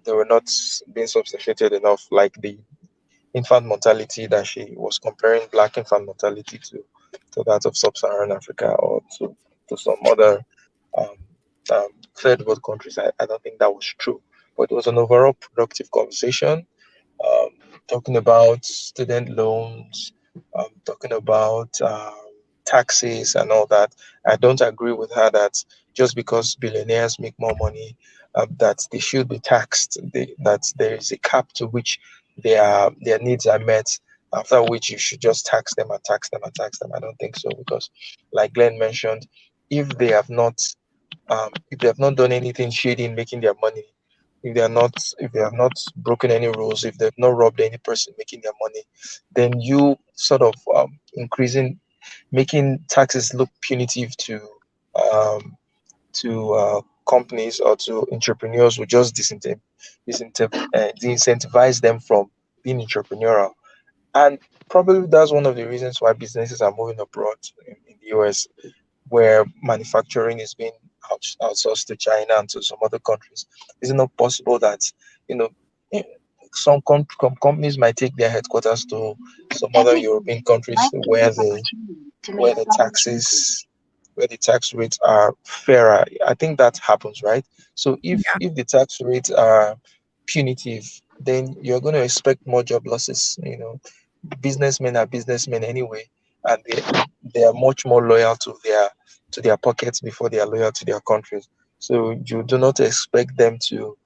A: they were not being substantiated enough, like infant mortality that she was comparing black infant mortality to that of sub-Saharan Africa or to some other um, third world countries. I don't think that was true, but it was an overall productive conversation, um, talking about student loans, talking about taxes and all that. I don't agree with her that just because billionaires make more money, that they should be taxed. That there is a cap to which their needs are met. After which you should just tax them and tax them and tax them. I don't think so because, like Glenn mentioned, if they have not if they have not done anything shady in making their money, if they have not broken any rules, if they've not robbed any person making their money, then you sort of increasing making taxes look punitive um, to companies or to entrepreneurs who just disincentivize them from being entrepreneurial. And probably that's one of the reasons why businesses are moving abroad in the US, where manufacturing is being outsourced to China and to some other countries. Is it not possible that, you know, eh, some companies might take their headquarters to some other European countries where the taxes where the tax rates are fairer? I think that happens, right? So
B: Yeah.
A: if the tax rates are punitive, then you're going to expect more job losses. Businessmen are businessmen anyway, and they are much more loyal to their pockets before they are loyal to their countries. So you do not expect them to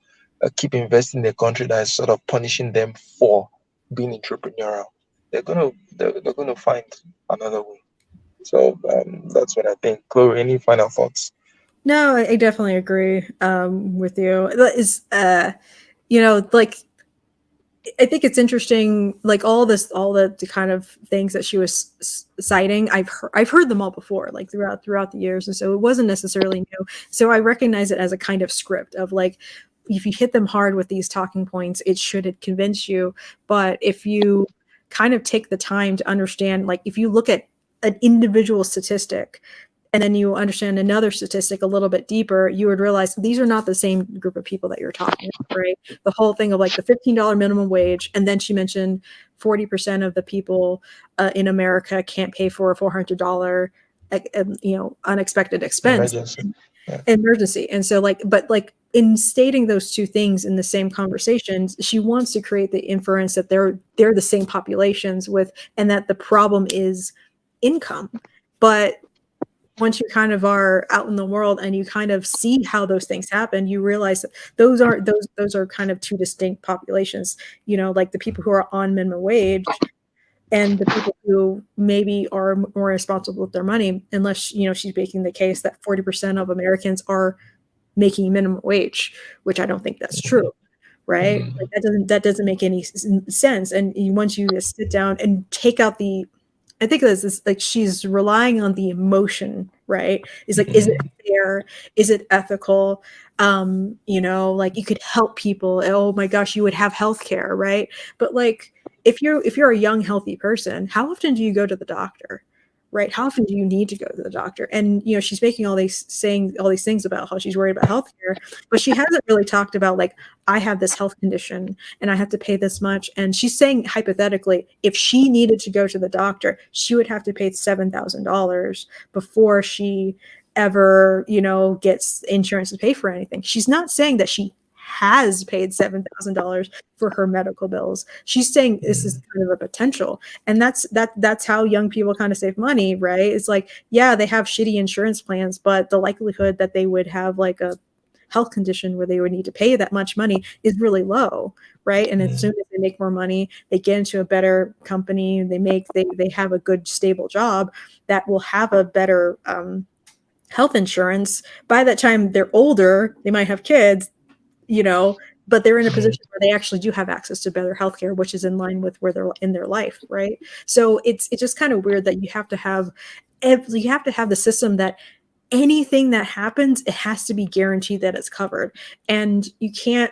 A: keep investing in a country that is sort of punishing them for being entrepreneurial. They're gonna find another way. So that's what I think. Chloe, any final thoughts?
B: No, I definitely agree with you. Is like I think it's interesting, like all the kind of things that she was citing. I've heard them all before, like throughout the years, and so it wasn't necessarily new. So I recognize it as a kind of script of like, if you hit them hard with these talking points, it should convince you. But if you kind of take the time to understand, like if you look at an individual statistic and then you understand another statistic a little bit deeper, you would realize these are not the same group of people that you're talking about, right? The whole thing of like the $15 minimum wage, and then she mentioned 40% of the people in America can't pay for a $400, unexpected expense,
A: Emergency. Yeah.
B: emergency. And so but in stating those two things in the same conversations, she wants to create the inference that they're the same populations and that the problem is income. But once you kind of are out in the world and you kind of see how those things happen, you realize that those are kind of two distinct populations, like the people who are on minimum wage and the people who maybe are more responsible with their money, unless, she's making the case that 40% of Americans are making minimum wage, which I don't think that's true. Right? Like that doesn't make any sense. And once you just sit down and take out I think this like she's relying on the emotion, right? Is like, is it fair? Is it ethical? Like you could help people. Oh my gosh, you would have healthcare, right? But like if you're a young, healthy person, how often do you go to the doctor? Right? How often do you need to go to the doctor? And she's making saying all these things about how she's worried about healthcare, but she hasn't really talked about like, I have this health condition and I have to pay this much. And she's saying hypothetically, if she needed to go to the doctor, she would have to pay $7,000 before she ever, gets insurance to pay for anything. She's not saying that she has paid $7,000 for her medical bills. She's saying this is kind of a potential. And that's how young people kind of save money, right? It's like, yeah, they have shitty insurance plans, but the likelihood that they would have like a health condition where they would need to pay that much money is really low, right? And as soon as they make more money, they get into a better company, they have a good stable job that will have a better health insurance. By that time they're older, they might have kids, but they're in a position where they actually do have access to better healthcare, which is in line with where they're in their life, right? So it's just kind of weird that you have to have the system that anything that happens, it has to be guaranteed that it's covered, and you can't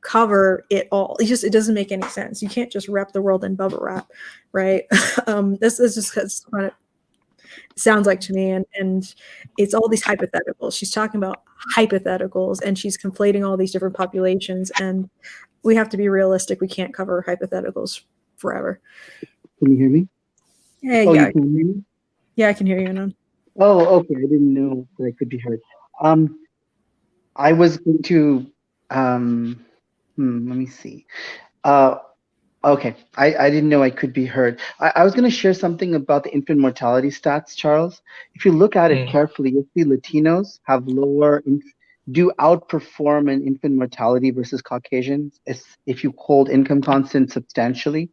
B: cover it all. It doesn't make any sense. You can't just wrap the world in bubble wrap, right? This is just kind of sounds like to me, and it's all these hypotheticals. She's talking about hypotheticals and she's conflating all these different populations, and we have to be realistic. We can't cover hypotheticals forever.
D: Can you hear me?
B: Hey,
D: Oh,
B: yeah,
D: you can hear me?
B: yeah, I can hear you now.
D: Oh, okay. I didn't know that I could be heard. I was going to, um, let me see. Uh, okay. I didn't know I could be heard. I was going to share something about the infant mortality stats, Charles. If you look at it
A: Mm.
D: carefully, you'll see Latinos have do outperform in infant mortality versus Caucasians if you hold income constant substantially.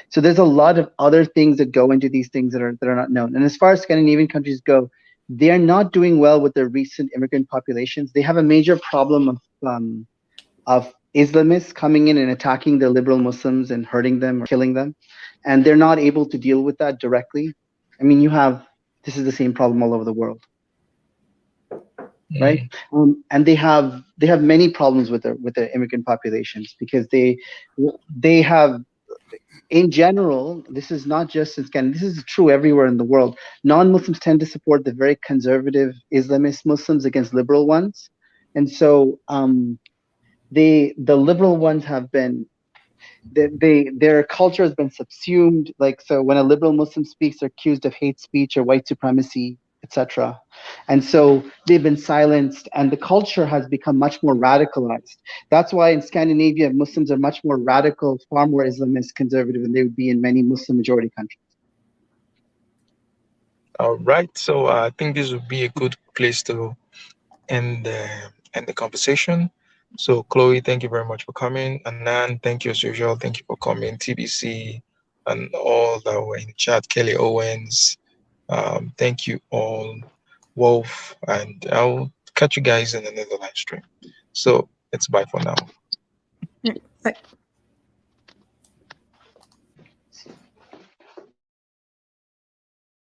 D: So there's a lot of other things that go into these things that are not known. And as far as Scandinavian countries go, they're not doing well with their recent immigrant populations. They have a major problem of Islamists coming in and attacking the liberal Muslims and hurting them or killing them, and they're not able to deal with that directly. I mean, this is the same problem all over the world, right?
A: Mm.
D: And they have many problems with their immigrant populations because they have, in general, this is not just in Scandinavia, this is true everywhere in the world. Non-Muslims tend to support the very conservative Islamist Muslims against liberal ones. And so the liberal ones have been, their culture has been subsumed. Like, so when a liberal Muslim speaks, they're accused of hate speech or white supremacy, etc. And so they've been silenced, and the culture has become much more radicalized. That's why in Scandinavia, Muslims are much more radical, far more Islamist conservative than they would be in many Muslim majority countries.
A: All right. So I think this would be a good place to end the conversation. So Chloe, thank you very much for coming. Anand, thank you as usual. Thank you for coming. TBC and all that were in chat. Kelly Owens. Thank you all. Wolf, and I'll catch you guys in another live stream. So it's bye for now.
B: Bye.